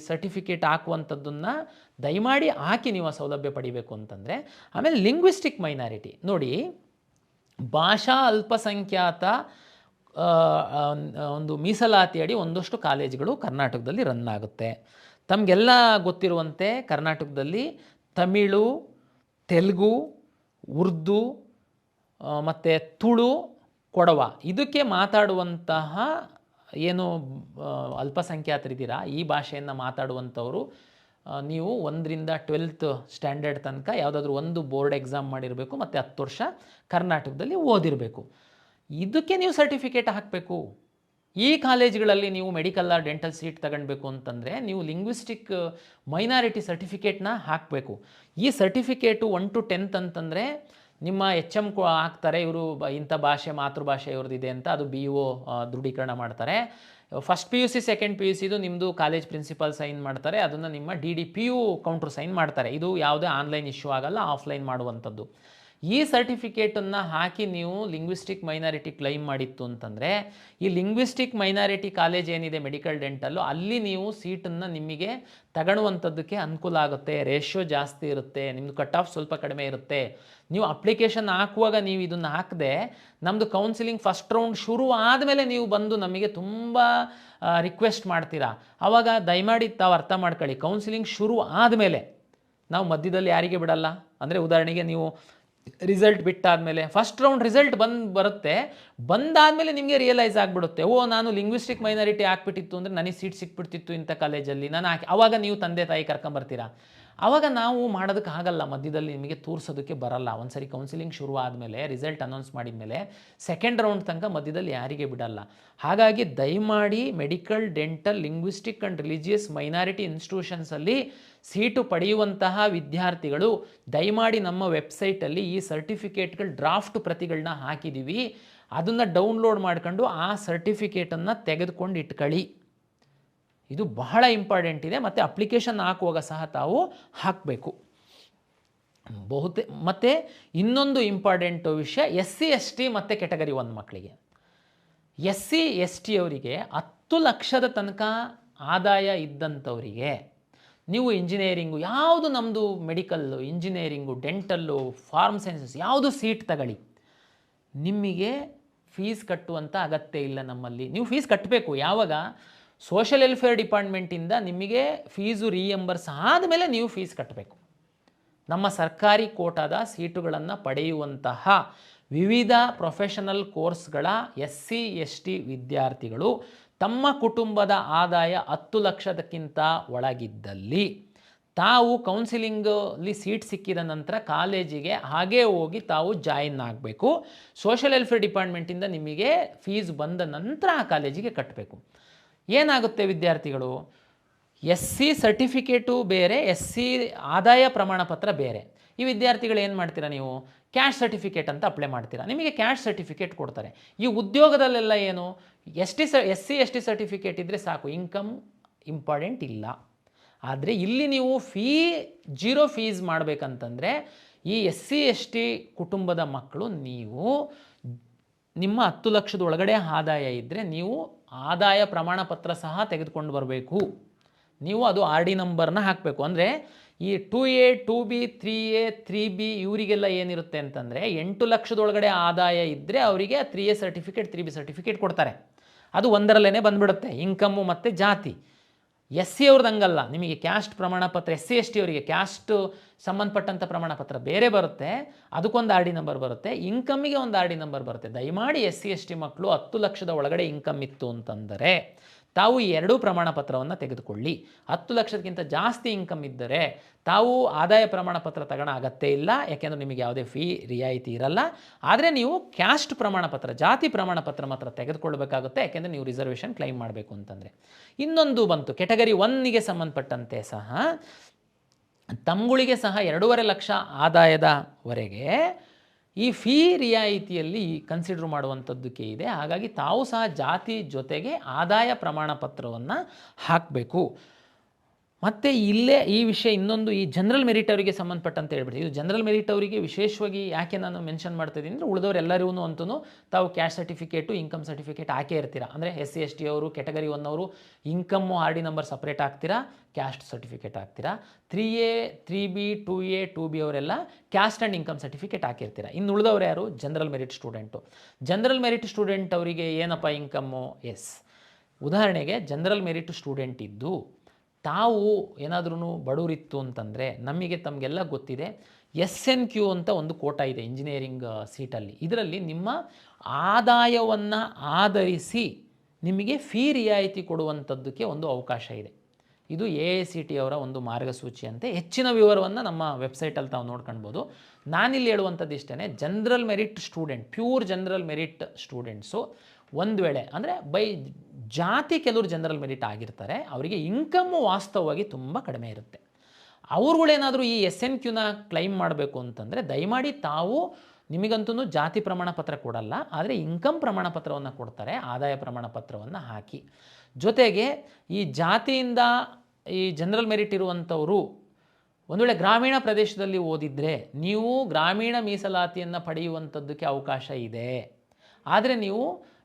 Speaker 1: ಸರ್ಟಿಫಿಕೇಟ್ ಹಾಕುವಂಥದ್ದನ್ನು ದಯಮಾಡಿ ಹಾಕಿ ನೀವು ಆ ಸೌಲಭ್ಯ ಪಡಿಬೇಕು ಅಂತಂದರೆ. ಆಮೇಲೆ ಲಿಂಗ್ವಿಸ್ಟಿಕ್ ಮೈನಾರಿಟಿ ನೋಡಿ, ಭಾಷಾ ಅಲ್ಪಸಂಖ್ಯಾತ ಒಂದು ಮೀಸಲಾತಿ ಅಡಿ ಒಂದಷ್ಟು ಕಾಲೇಜುಗಳು ಕರ್ನಾಟಕದಲ್ಲಿ ರನ್ ಆಗುತ್ತೆ. ತಮಗೆಲ್ಲ ಗೊತ್ತಿರುವಂತೆ ಕರ್ನಾಟಕದಲ್ಲಿ ತಮಿಳು, ತೆಲುಗು, ಉರ್ದು ಮತ್ತು ತುಳು, ಕೊಡವ ಇದಕ್ಕೆ ಮಾತಾಡುವಂತಹ ಏನು ಅಲ್ಪಸಂಖ್ಯಾತರಿದ್ದೀರಾ, ಈ ಭಾಷೆಯನ್ನು ಮಾತಾಡುವಂಥವರು ನೀವು 1ರಿಂದ 12th ಸ್ಟ್ಯಾಂಡರ್ಡ್ ತನಕ ಯಾವುದಾದ್ರೂ ಒಂದು ಬೋರ್ಡ್ ಎಕ್ಸಾಮ್ ಮಾಡಿರಬೇಕು ಮತ್ತು 10 ವರ್ಷ ಕರ್ನಾಟಕದಲ್ಲಿ ಓದಿರಬೇಕು. ಇದಕ್ಕೆ ನೀವು ಸರ್ಟಿಫಿಕೇಟ್ ಹಾಕಬೇಕು. ಈ ಕಾಲೇಜ್ಗಳಲ್ಲಿ ನೀವು ಮೆಡಿಕಲ್ ಆರ್ ಡೆಂಟಲ್ ಸೀಟ್ ತಗೊಳ್ಬೇಕು ಅಂತಂದರೆ ನೀವು ಲಿಂಗ್ವಿಸ್ಟಿಕ್ ಮೈನಾರಿಟಿ ಸರ್ಟಿಫಿಕೇಟ್ನ ಹಾಕಬೇಕು. ಈ ಸರ್ಟಿಫಿಕೇಟು 1 to 10th ಅಂತಂದರೆ ನಿಮ್ಮ HM ಹಾಕ್ತಾರೆ, ಇವರು ಇಂಥ ಭಾಷೆ ಮಾತೃಭಾಷೆ ಇವ್ರದ್ದಿದೆ ಅಂತ, ಅದು BO ದೃಢೀಕರಣ ಮಾಡ್ತಾರೆ. ಫಸ್ಟ್ PUC ಸೆಕೆಂಡ್ PUCದು ನಿಮ್ಮದು ಕಾಲೇಜ್ ಪ್ರಿನ್ಸಿಪಾಲ್ ಸೈನ್ ಮಾಡ್ತಾರೆ, ಅದನ್ನು ನಿಮ್ಮ DDPU ಕೌಂಟ್ರ್ ಸೈನ್ ಮಾಡ್ತಾರೆ. ಇದು ಯಾವುದೇ ಆನ್ಲೈನ್ ಇಶ್ಯೂ ಆಗಲ್ಲ, ಆಫ್ಲೈನ್ ಮಾಡುವಂಥದ್ದು. ಈ ಸರ್ಟಿಫಿಕೇಟನ್ನು ಹಾಕಿ ನೀವು ಲಿಂಗ್ವಿಸ್ಟಿಕ್ ಮೈನಾರಿಟಿ ಕ್ಲೈಮ್ ಮಾಡಿತ್ತು ಅಂತಂದರೆ ಈ ಲಿಂಗ್ವಿಸ್ಟಿಕ್ ಮೈನಾರಿಟಿ ಕಾಲೇಜ್ ಏನಿದೆ ಮೆಡಿಕಲ್ ಡೆಂಟಲ್ಲು, ಅಲ್ಲಿ ನೀವು ಸೀಟನ್ನು ನಿಮಗೆ ತಗೊಳ್ಳುವಂಥದ್ದಕ್ಕೆ ಅನುಕೂಲ ಆಗುತ್ತೆ. ರೇಷಿಯೋ ಜಾಸ್ತಿ ಇರುತ್ತೆ, ನಿಮ್ಮದು ಕಟ್ ಆಫ್ ಸ್ವಲ್ಪ ಕಡಿಮೆ ಇರುತ್ತೆ. ನೀವು ಅಪ್ಲಿಕೇಶನ್ ಹಾಕುವಾಗ ನೀವು ಇದನ್ನು ಹಾಕದೆ ನಮ್ಮದು ಕೌನ್ಸಿಲಿಂಗ್ ಫಸ್ಟ್ ರೌಂಡ್ ಶುರು ಆದಮೇಲೆ ನೀವು ಬಂದು ನಮಗೆ ತುಂಬ ರಿಕ್ವೆಸ್ಟ್ ಮಾಡ್ತೀರಾ, ಆವಾಗ ದಯಮಾಡಿ ತಾವು ಅರ್ಥ ಮಾಡ್ಕೊಳ್ಳಿ. ಕೌನ್ಸಿಲಿಂಗ್ ಶುರು ಆದಮೇಲೆ ನಾವು ಮಧ್ಯದಲ್ಲಿ ಯಾರಿಗೆ ಬಿಡಲ್ಲ. ಅಂದರೆ ಉದಾಹರಣೆಗೆ ನೀವು ರಿಸಲ್ಟ್ ಬಿಟ್ಟಾದಮೇಲೆ ಫಸ್ಟ್ ರೌಂಡ್ ರಿಸಲ್ಟ್ ಬರುತ್ತೆ, ಬಂದಾದಮೇಲೆ ನಿಮಗೆ ರಿಯಲೈಸ್ ಆಗಿಬಿಡುತ್ತೆ, ಓ ನಾನು ಲಿಂಗ್ವಿಸ್ಟಿಕ್ ಮೈನಾರಿಟಿ ಹಾಕ್ಬಿಟ್ಟಿತ್ತು ಅಂದರೆ ನನಗೆ ಸೀಟ್ ಸಿಕ್ಬಿಡ್ತಿತ್ತು ಇಂಥ ಕಾಲೇಜಲ್ಲಿ ನಾನು ಹಾಕಿ, ಆವಾಗ ನೀವು ತಂದೆ ತಾಯಿ ಕರ್ಕೊಂಬರ್ತೀರಾ. ಆವಾಗ ನಾವು ಮಾಡೋದಕ್ಕೆ ಆಗಲ್ಲ, ಮಧ್ಯದಲ್ಲಿ ನಿಮಗೆ ತೋರಿಸೋದಕ್ಕೆ ಬರಲ್ಲ. ಒಂದು ಸರಿ ಕೌನ್ಸಿಲಿಂಗ್ ಶುರು ಆದಮೇಲೆ ರಿಸಲ್ಟ್ ಅನೌನ್ಸ್ ಮಾಡಿದ ಮೇಲೆ ಸೆಕೆಂಡ್ ರೌಂಡ್ ತನಕ ಮಧ್ಯದಲ್ಲಿ ಯಾರಿಗೆ ಬಿಡಲ್ಲ. ಹಾಗಾಗಿ ದಯಮಾಡಿ medical, dental, linguistic and religious minority ಇನ್ಸ್ಟಿಟ್ಯೂಷನ್ಸಲ್ಲಿ ಸೀಟು ಪಡೆಯುವಂತಹ ವಿದ್ಯಾರ್ಥಿಗಳು ದಯಮಾಡಿ ನಮ್ಮ ವೆಬ್ಸೈಟಲ್ಲಿ ಈ ಸರ್ಟಿಫಿಕೇಟ್ಗಳು ಡ್ರಾಫ್ಟ್ ಪ್ರತಿಗಳನ್ನ ಹಾಕಿದ್ದೀವಿ, ಅದನ್ನು ಡೌನ್ಲೋಡ್ ಮಾಡ್ಕೊಂಡು ಆ ಸರ್ಟಿಫಿಕೇಟನ್ನು ತೆಗೆದುಕೊಂಡು ಇಟ್ಕೊಳ್ಳಿ. ಇದು ಬಹಳ ಇಂಪಾರ್ಟೆಂಟ್ ಇದೆ. ಮತ್ತು ಅಪ್ಲಿಕೇಶನ್ ಹಾಕುವಾಗ ಸಹ ತಾವು ಹಾಕಬೇಕು. ಮತ್ತು ಇನ್ನೊಂದು ಇಂಪಾರ್ಟೆಂಟ್ ವಿಷಯ, SC ST ಮತ್ತು ಕೆಟಗರಿ 1 ಮಕ್ಕಳಿಗೆ, SC ST ಅವರಿಗೆ 10 ಲಕ್ಷದ ತನಕ ಆದಾಯ ಇದ್ದಂಥವರಿಗೆ ನೀವು ಇಂಜಿನಿಯರಿಂಗು ಯಾವುದು ನಮ್ಮದು medical, engineering, dental, pharm sciences ಯಾವುದು ಸೀಟ್ ತಗೊಳ್ಳಿ, ನಿಮಗೆ ಫೀಸ್ ಕಟ್ಟುವಂಥ ಅಗತ್ಯ ಇಲ್ಲ ನಮ್ಮಲ್ಲಿ. ನೀವು ಫೀಸ್ ಕಟ್ಟಬೇಕು ಯಾವಾಗ, ಸೋಷಲ್ ವೆಲ್ಫೇರ್ ಡಿಪಾರ್ಟ್ಮೆಂಟಿಂದ ನಿಮಗೆ ಫೀಸು ರೀಎಂಬರ್ಸ್ ಆದಮೇಲೆ ನೀವು ಫೀಸ್ ಕಟ್ಟಬೇಕು. ನಮ್ಮ ಸರ್ಕಾರಿ ಕೋಟಾದ ಸೀಟುಗಳನ್ನು ಪಡೆಯುವಂತಹ ವಿವಿಧ ಪ್ರೊಫೆಷನಲ್ ಕೋರ್ಸ್ಗಳ SC ST ವಿದ್ಯಾರ್ಥಿಗಳು ತಮ್ಮ ಕುಟುಂಬದ ಆದಾಯ 10 ಲಕ್ಷದಕ್ಕಿಂತ ಒಳಗಿದ್ದಲ್ಲಿ ತಾವು ಕೌನ್ಸಿಲಿಂಗಲ್ಲಿ ಸೀಟ್ ಸಿಕ್ಕಿದ ನಂತರ ಕಾಲೇಜಿಗೆ ಹಾಗೇ ಹೋಗಿ ತಾವು ಜಾಯಿನ್ ಆಗಬೇಕು. ಸೋಷಲ್ ವೆಲ್ಫೇರ್ ಡಿಪಾರ್ಟ್ಮೆಂಟಿಂದ ನಿಮಗೆ ಫೀಸ್ ಬಂದ ನಂತರ ಆ ಕಾಲೇಜಿಗೆ ಕಟ್ಟಬೇಕು. ಏನಾಗುತ್ತೆ ವಿದ್ಯಾರ್ಥಿಗಳು, SC ಸರ್ಟಿಫಿಕೇಟು ಬೇರೆ, SC ಆದಾಯ ಪ್ರಮಾಣ ಪತ್ರ ಬೇರೆ. ಈ ವಿದ್ಯಾರ್ಥಿಗಳು ಏನು ಮಾಡ್ತೀರಾ, ನೀವು ಕ್ಯಾಶ್ ಸರ್ಟಿಫಿಕೇಟ್ ಅಂತ ಅಪ್ಲೈ ಮಾಡ್ತೀರಾ, ನಿಮಗೆ ಕ್ಯಾಶ್ ಸರ್ಟಿಫಿಕೇಟ್ ಕೊಡ್ತಾರೆ. ಈ ಉದ್ಯೋಗದಲ್ಲೆಲ್ಲ ಏನು, SC ST ಸರ್ಟಿಫಿಕೇಟ್ ಇದ್ದರೆ ಸಾಕು, ಇನ್ಕಮ್ ಇಂಪಾರ್ಟೆಂಟ್ ಇಲ್ಲ. ಆದರೆ ಇಲ್ಲಿ ನೀವು ಜೀರೋ ಫೀಸ್ ಮಾಡಬೇಕಂತಂದರೆ ಈ SC ST ಕುಟುಂಬದ ಮಕ್ಕಳು ನೀವು ನಿಮ್ಮ 10 ಲಕ್ಷದ ಒಳಗಡೆ ಆದಾಯ ಇದ್ದರೆ ನೀವು ಆದಾಯ ಪ್ರಮಾಣ ಪತ್ರ ಸಹ ತೆಗೆದುಕೊಂಡು ಬರಬೇಕು. ನೀವು ಅದು RD ನಂಬರ್ನ ಹಾಕಬೇಕು. ಅಂದರೆ ಈ 2A 2B 3A 3B ಇವರಿಗೆಲ್ಲ ಏನಿರುತ್ತೆ ಅಂತಂದರೆ 8 ಲಕ್ಷದೊಳಗಡೆ ಆದಾಯ ಇದ್ದರೆ ಅವರಿಗೆ 3A ಸರ್ಟಿಫಿಕೇಟ್ 3B ಸರ್ಟಿಫಿಕೇಟ್ ಕೊಡ್ತಾರೆ. ಅದು ಒಂದರಲ್ಲೇ ಬಂದುಬಿಡುತ್ತೆ, ಇನ್ಕಮ್ಮು ಮತ್ತು ಜಾತಿ. SC ಅವ್ರದ್ದು ಹಂಗಲ್ಲ, ನಿಮಗೆ ಕ್ಯಾಸ್ಟ್ ಪ್ರಮಾಣ ಪತ್ರ, SC ST ಅವರಿಗೆ ಕ್ಯಾಸ್ಟ್ ಸಂಬಂಧಪಟ್ಟಂಥ ಪ್ರಮಾಣ ಪತ್ರ ಬೇರೆ ಬರುತ್ತೆ, ಅದಕ್ಕೊಂದು RD ನಂಬರ್ ಬರುತ್ತೆ, ಇನ್ಕಮ್ಮಿಗೆ ಒಂದು RD ನಂಬರ್ ಬರುತ್ತೆ. ದಯಮಾಡಿ SC ST ಮಕ್ಕಳು 10 ಲಕ್ಷದ ಒಳಗಡೆ ಇನ್ಕಮ್ ಇತ್ತು ಅಂತಂದರೆ ತಾವು ಈ 2 ಪ್ರಮಾಣ ಪತ್ರವನ್ನು ತೆಗೆದುಕೊಳ್ಳಿ. 10 ಲಕ್ಷಕ್ಕಿಂತ ಜಾಸ್ತಿ ಇನ್ಕಮ್ ಇದ್ದರೆ ತಾವು ಆದಾಯ ಪ್ರಮಾಣ ಪತ್ರ ತಗೊಳ್ಳೋ ಅಗತ್ಯ ಇಲ್ಲ, ಯಾಕೆಂದರೆ ನಿಮಗೆ ಯಾವುದೇ ಫೀ ರಿಯಾಯಿತಿ ಇರಲ್ಲ. ಆದರೆ ನೀವು ಕ್ಯಾಸ್ಟ್ ಪ್ರಮಾಣ ಪತ್ರ, ಜಾತಿ ಪ್ರಮಾಣ ಪತ್ರ ಮಾತ್ರ ತೆಗೆದುಕೊಳ್ಬೇಕಾಗುತ್ತೆ, ಯಾಕೆಂದರೆ ನೀವು ರಿಸರ್ವೇಷನ್ ಕ್ಲೈಮ್ ಮಾಡಬೇಕು ಅಂತಂದರೆ. ಇನ್ನೊಂದು ಬಂತು, ಕೆಟಗರಿ 1ಗೆ ಸಂಬಂಧಪಟ್ಟಂತೆ ಸಹ ತಮ್ಗಳಿಗೆ ಸಹ 2.5 ಲಕ್ಷ ಆದಾಯದವರೆಗೆ ಈ ಫೀ ರಿಯಾಯಿತಿಯಲ್ಲಿ ಕನ್ಸಿಡರ್ ಮಾಡುವಂಥದ್ದಕ್ಕೆ ಇದೆ. ಹಾಗಾಗಿ ತಾವು ಸಹ ಜಾತಿ ಜೊತೆಗೆ ಆದಾಯ ಪ್ರಮಾಣ ಪತ್ರವನ್ನು ಹಾಕಬೇಕು. ಮತ್ತು ಇಲ್ಲೇ ಈ ವಿಷಯ ಇನ್ನೊಂದು, ಈ ಜನರಲ್ ಮೆರಿಟ್ ಅವರಿಗೆ ಸಂಬಂಧಪಟ್ಟಂತ ಹೇಳ್ಬಿಟ್ಟು, ಇದು ಜನರಲ್ ಮೆರಿಟ್ ಅವರಿಗೆ ವಿಶೇಷವಾಗಿ ಯಾಕೆ ನಾನು ಮೆನ್ಷನ್ ಮಾಡ್ತಾಯಿದ್ದೀನಿ ಅಂದರೆ, ಉಳಿದವರು ಎಲ್ಲರಿಗೂ ಅಂತೂ ತಾವು ಕ್ಯಾಸ್ಟ್ ಸರ್ಟಿಫಿಕೇಟು, ಇನ್ಕಮ್ ಸರ್ಟಿಫಿಕೇಟ್ ಹಾಕೇ ಇರ್ತೀರಾ. ಅಂದರೆ SC ST ಅವರು ಕೆಟಗರಿ 1 ಅವರು ಇನ್ಕಮ್ಮು RD ನಂಬರ್ ಸಪ್ರೇಟ್ ಹಾಕ್ತೀರಾ, ಕ್ಯಾಸ್ಟ್ ಸರ್ಟಿಫಿಕೇಟ್ ಹಾಕ್ತೀರಾ. 3A 3B 2A 2B ಅವರೆಲ್ಲ ಕ್ಯಾಸ್ಟ್ ಆ್ಯಂಡ್ ಇನ್ಕಮ್ ಸರ್ಟಿಫಿಕೇಟ್ ಹಾಕಿರ್ತೀರಾ. ಇನ್ನು ಉಳಿದವರು ಯಾರು? General merit student. General merit student ಅವರಿಗೆ ಏನಪ್ಪ ಇನ್ಕಮ್ಮು? ಉದಾಹರಣೆಗೆ ಜನರಲ್ ಮೆರಿಟ್ ಸ್ಟೂಡೆಂಟ್ ಇದ್ದು ತಾವು ಏನಾದ್ರೂ ಬಡವರಿತ್ತು ಅಂತಂದರೆ, ತಮಗೆಲ್ಲ ಗೊತ್ತಿದೆ SNQ ಅಂತ ಒಂದು ಕೋಟಾ ಇದೆ ಇಂಜಿನಿಯರಿಂಗ್ ಸೀಟಲ್ಲಿ. ಇದರಲ್ಲಿ ನಿಮ್ಮ ಆದಾಯವನ್ನು ಆಧರಿಸಿ ನಿಮಗೆ ಫೀ ರಿಯಾಯಿತಿ ಕೊಡುವಂಥದ್ದಕ್ಕೆ ಒಂದು ಅವಕಾಶ ಇದೆ. ಇದು AICT ಅವರ ಒಂದು ಮಾರ್ಗಸೂಚಿಯಂತೆ. ಹೆಚ್ಚಿನ ವಿವರವನ್ನು ನಮ್ಮ ವೆಬ್ಸೈಟಲ್ಲಿ ತಾವು ನೋಡ್ಕೊಳ್ಬೋದು. ನಾನಿಲ್ಲಿ ಹೇಳುವಂಥದ್ದು ಇಷ್ಟೇ, general merit student, pure general merit students ಒಂದು ವೇಳೆ ಅಂದರೆ ಬೈ ಜಾತಿ ಕೆಲವರು ಜನರಲ್ ಮೆರಿಟ್ ಆಗಿರ್ತಾರೆ, ಅವರಿಗೆ ಇನ್ಕಮ್ಮು ವಾಸ್ತವವಾಗಿ ತುಂಬ ಕಡಿಮೆ ಇರುತ್ತೆ. ಅವ್ರುಗಳೇನಾದರೂ ಈ SNQನ ಕ್ಲೈಮ್ ಮಾಡಬೇಕು ಅಂತಂದರೆ ದಯಮಾಡಿ ತಾವು, ನಿಮಗಂತೂ ಜಾತಿ ಪ್ರಮಾಣ ಪತ್ರ ಕೊಡಲ್ಲ, ಆದರೆ ಇನ್ಕಮ್ ಪ್ರಮಾಣ ಪತ್ರವನ್ನು ಕೊಡ್ತಾರೆ, ಆದಾಯ ಪ್ರಮಾಣ ಪತ್ರವನ್ನು ಹಾಕಿ. ಜೊತೆಗೆ ಈ ಜಾತಿಯಿಂದ ಈ ಜನರಲ್ ಮೆರಿಟ್ ಇರುವಂಥವರು ಒಂದು ವೇಳೆ ಗ್ರಾಮೀಣ ಪ್ರದೇಶದಲ್ಲಿ ಓದಿದರೆ ನೀವು ಗ್ರಾಮೀಣ ಮೀಸಲಾತಿಯನ್ನು ಪಡೆಯುವಂಥದ್ದಕ್ಕೆ ಅವಕಾಶ ಇದೆ. ಆದರೆ ನೀವು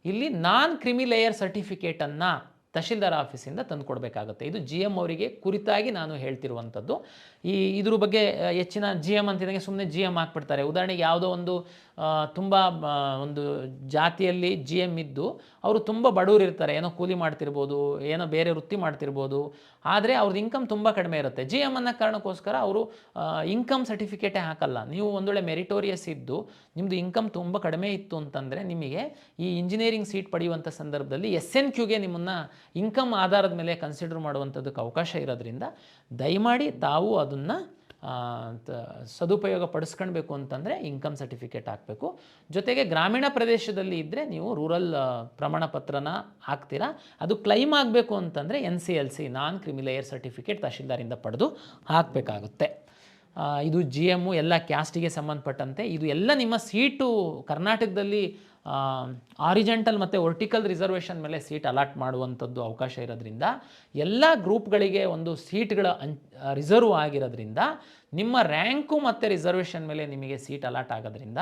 Speaker 1: ಇಲ್ಲಿ ನಾನ್ ಕ್ರಿಮಿ ಲೇಯರ್ ಸರ್ಟಿಫಿಕೇಟನ್ನು ತಹಶೀಲ್ದಾರ್ ಆಫೀಸಿಂದ ತಂದು ಕೊಡಬೇಕಾಗುತ್ತೆ. ಇದು GM ಅವರಿಗೆ ಕುರಿತಾಗಿ ನಾನು ಹೇಳ್ತಿರುವಂಥದ್ದು. ಇದ್ರ ಬಗ್ಗೆ ಹೆಚ್ಚಿನ GM ಅಂತಿದ್ದಂಗೆ ಸುಮ್ಮನೆ GM ಹಾಕ್ಬಿಡ್ತಾರೆ. ಉದಾಹರಣೆಗೆ ಯಾವುದೋ ಒಂದು ತುಂಬ ಒಂದು ಜಾತಿಯಲ್ಲಿ GM ಇದ್ದು ಅವರು ತುಂಬ ಬಡವರು ಇರ್ತಾರೆ, ಏನೋ ಕೂಲಿ ಮಾಡ್ತಿರ್ಬೋದು, ಏನೋ ಬೇರೆ ವೃತ್ತಿ ಮಾಡ್ತಿರ್ಬೋದು, ಆದರೆ ಅವ್ರದ್ದು ಇನ್ಕಮ್ ತುಂಬ ಕಡಿಮೆ ಇರುತ್ತೆ. GM ಅನ್ನೋ ಕಾರಣಕ್ಕೋಸ್ಕರ ಅವರು ಇನ್ಕಮ್ ಸರ್ಟಿಫಿಕೇಟೇ ಹಾಕಲ್ಲ. ನೀವು ಒಂದು ವೇಳೆ ಮೆರಿಟೋರಿಯಸ್ ಇದ್ದು ನಿಮ್ಮದು ಇನ್ಕಮ್ ತುಂಬ ಕಡಿಮೆ ಇತ್ತು ಅಂತಂದರೆ ನಿಮಗೆ ಈ ಇಂಜಿನಿಯರಿಂಗ್ ಸೀಟ್ ಪಡೆಯುವಂಥ ಸಂದರ್ಭದಲ್ಲಿ SNQಗೆ ನಿಮ್ಮನ್ನು ಇನ್ಕಮ್ ಆಧಾರದ ಮೇಲೆ ಕನ್ಸಿಡರ್ ಮಾಡುವಂಥದ್ದಕ್ಕೆ ಅವಕಾಶ ಇರೋದ್ರಿಂದ ದಯಮಾಡಿ ತಾವು ಅದನ್ನು ಸದುಪಯೋಗ ಪಡಿಸ್ಕೊಳ್ಬೇಕು ಅಂತಂದರೆ ಇನ್ಕಮ್ ಸರ್ಟಿಫಿಕೇಟ್ ಹಾಕಬೇಕು. ಜೊತೆಗೆ ಗ್ರಾಮೀಣ ಪ್ರದೇಶದಲ್ಲಿ ಇದ್ದರೆ ನೀವು ರೂರಲ್ ಪ್ರಮಾಣ ಪತ್ರನ ಹಾಕ್ತೀರಾ. ಅದು ಕ್ಲೈಮ್ ಆಗಬೇಕು ಅಂತಂದರೆ NCLC ನಾನ್ ಕ್ರಿಮಿಲೇಯರ್ ಸರ್ಟಿಫಿಕೇಟ್ ತಹಶೀಲ್ದಾರಿಂದ ಪಡೆದು ಹಾಕಬೇಕಾಗುತ್ತೆ. ಇದು GM ಎಲ್ಲ ಕ್ಯಾಸ್ಟಿಗೆ ಸಂಬಂಧಪಟ್ಟಂತೆ. ಇದು ಎಲ್ಲ ನಿಮ್ಮ ಸೀಟು ಕರ್ನಾಟಕದಲ್ಲಿ ಆರಿಜೆಂಟಲ್ ಮತ್ತು ವರ್ಟಿಕಲ್ ರಿಸರ್ವೇಷನ್ ಮೇಲೆ ಸೀಟ್ ಅಲಾಟ್ ಮಾಡುವಂಥದ್ದು ಅವಕಾಶ ಇರೋದ್ರಿಂದ, ಎಲ್ಲ ಗ್ರೂಪ್ಗಳಿಗೆ ಒಂದು ಸೀಟ್ಗಳ ರಿಸರ್ವ್ ಆಗಿರೋದ್ರಿಂದ, ನಿಮ್ಮ ರ್ಯಾಂಕು ಮತ್ತು ರಿಸರ್ವೇಷನ್ ಮೇಲೆ ನಿಮಗೆ ಸೀಟ್ ಅಲಾಟ್ ಆಗೋದ್ರಿಂದ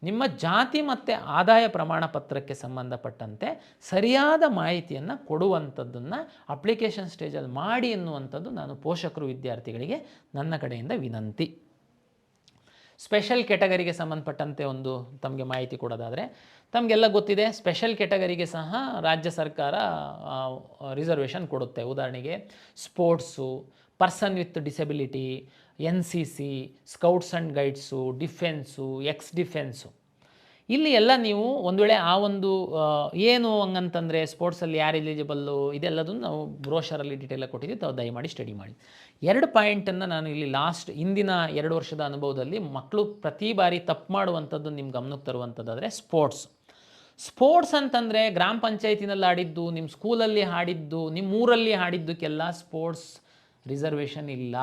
Speaker 1: ನಿಮ್ಮ ಜಾತಿ ಮತ್ತು ಆದಾಯ ಪ್ರಮಾಣ ಪತ್ರಕ್ಕೆ ಸಂಬಂಧಪಟ್ಟಂತೆ ಸರಿಯಾದ ಮಾಹಿತಿಯನ್ನು ಕೊಡುವಂಥದ್ದನ್ನು ಅಪ್ಲಿಕೇಶನ್ ಸ್ಟೇಜಲ್ಲಿ ಮಾಡಿ ಎನ್ನುವಂಥದ್ದು ನಾನು ಪೋಷಕರು ವಿದ್ಯಾರ್ಥಿಗಳಿಗೆ ನನ್ನ ಕಡೆಯಿಂದ ವಿನಂತಿ. ಸ್ಪೆಷಲ್ ಕೆಟಗರಿಗೆ ಸಂಬಂಧಪಟ್ಟಂತೆ ಒಂದು ತಮಗೆ ಮಾಹಿತಿ ಕೊಡೋದಾದರೆ, ತಮಗೆಲ್ಲ ಗೊತ್ತಿದೆ ಸ್ಪೆಷಲ್ ಕೆಟಗರಿಗೆ ಸಹ ರಾಜ್ಯ ಸರ್ಕಾರ ರಿಸರ್ವೇಷನ್ ಕೊಡುತ್ತೆ. ಉದಾಹರಣೆಗೆ sports, person with disability, NCC, scouts and guides, defence, defence. ಇಲ್ಲಿ ಎಲ್ಲ ನೀವು ಒಂದು ವೇಳೆ ಆ ಒಂದು ಏನು ಹಂಗಂತಂದರೆ ಸ್ಪೋರ್ಟ್ಸಲ್ಲಿ ಯಾರು ಎಲಿಜಿಬಲ್ಲು ಇದೆಲ್ಲದನ್ನು ನಾವು ಬ್ರೋಷರಲ್ಲಿ ಡೀಟೇಲಾಗಿ ಕೊಟ್ಟಿದ್ದೀವಿ, ತಾವು ದಯಮಾಡಿ ಸ್ಟಡಿ ಮಾಡಿ. 2 ಪಾಯಿಂಟನ್ನು ನಾನು ಇಲ್ಲಿ ಹಿಂದಿನ 2 ವರ್ಷದ ಅನುಭವದಲ್ಲಿ ಮಕ್ಕಳು ಪ್ರತಿ ಬಾರಿ ತಪ್ಪು ಮಾಡುವಂಥದ್ದು ನಿಮ್ಮ ಗಮನಕ್ಕೆ ತರುವಂಥದ್ದಾದರೆ ಸ್ಪೋರ್ಟ್ಸ್ ಅಂತಂದರೆ ಗ್ರಾಮ ಪಂಚಾಯತಿನಲ್ಲಿ ಆಡಿದ್ದು, ನಿಮ್ಮ ಸ್ಕೂಲಲ್ಲಿ ಆಡಿದ್ದು, ನಿಮ್ಮ ಊರಲ್ಲಿ ಆಡಿದ್ದಕ್ಕೆಲ್ಲ ಸ್ಪೋರ್ಟ್ಸ್ ರಿಸರ್ವೇಷನ್ ಇಲ್ಲ.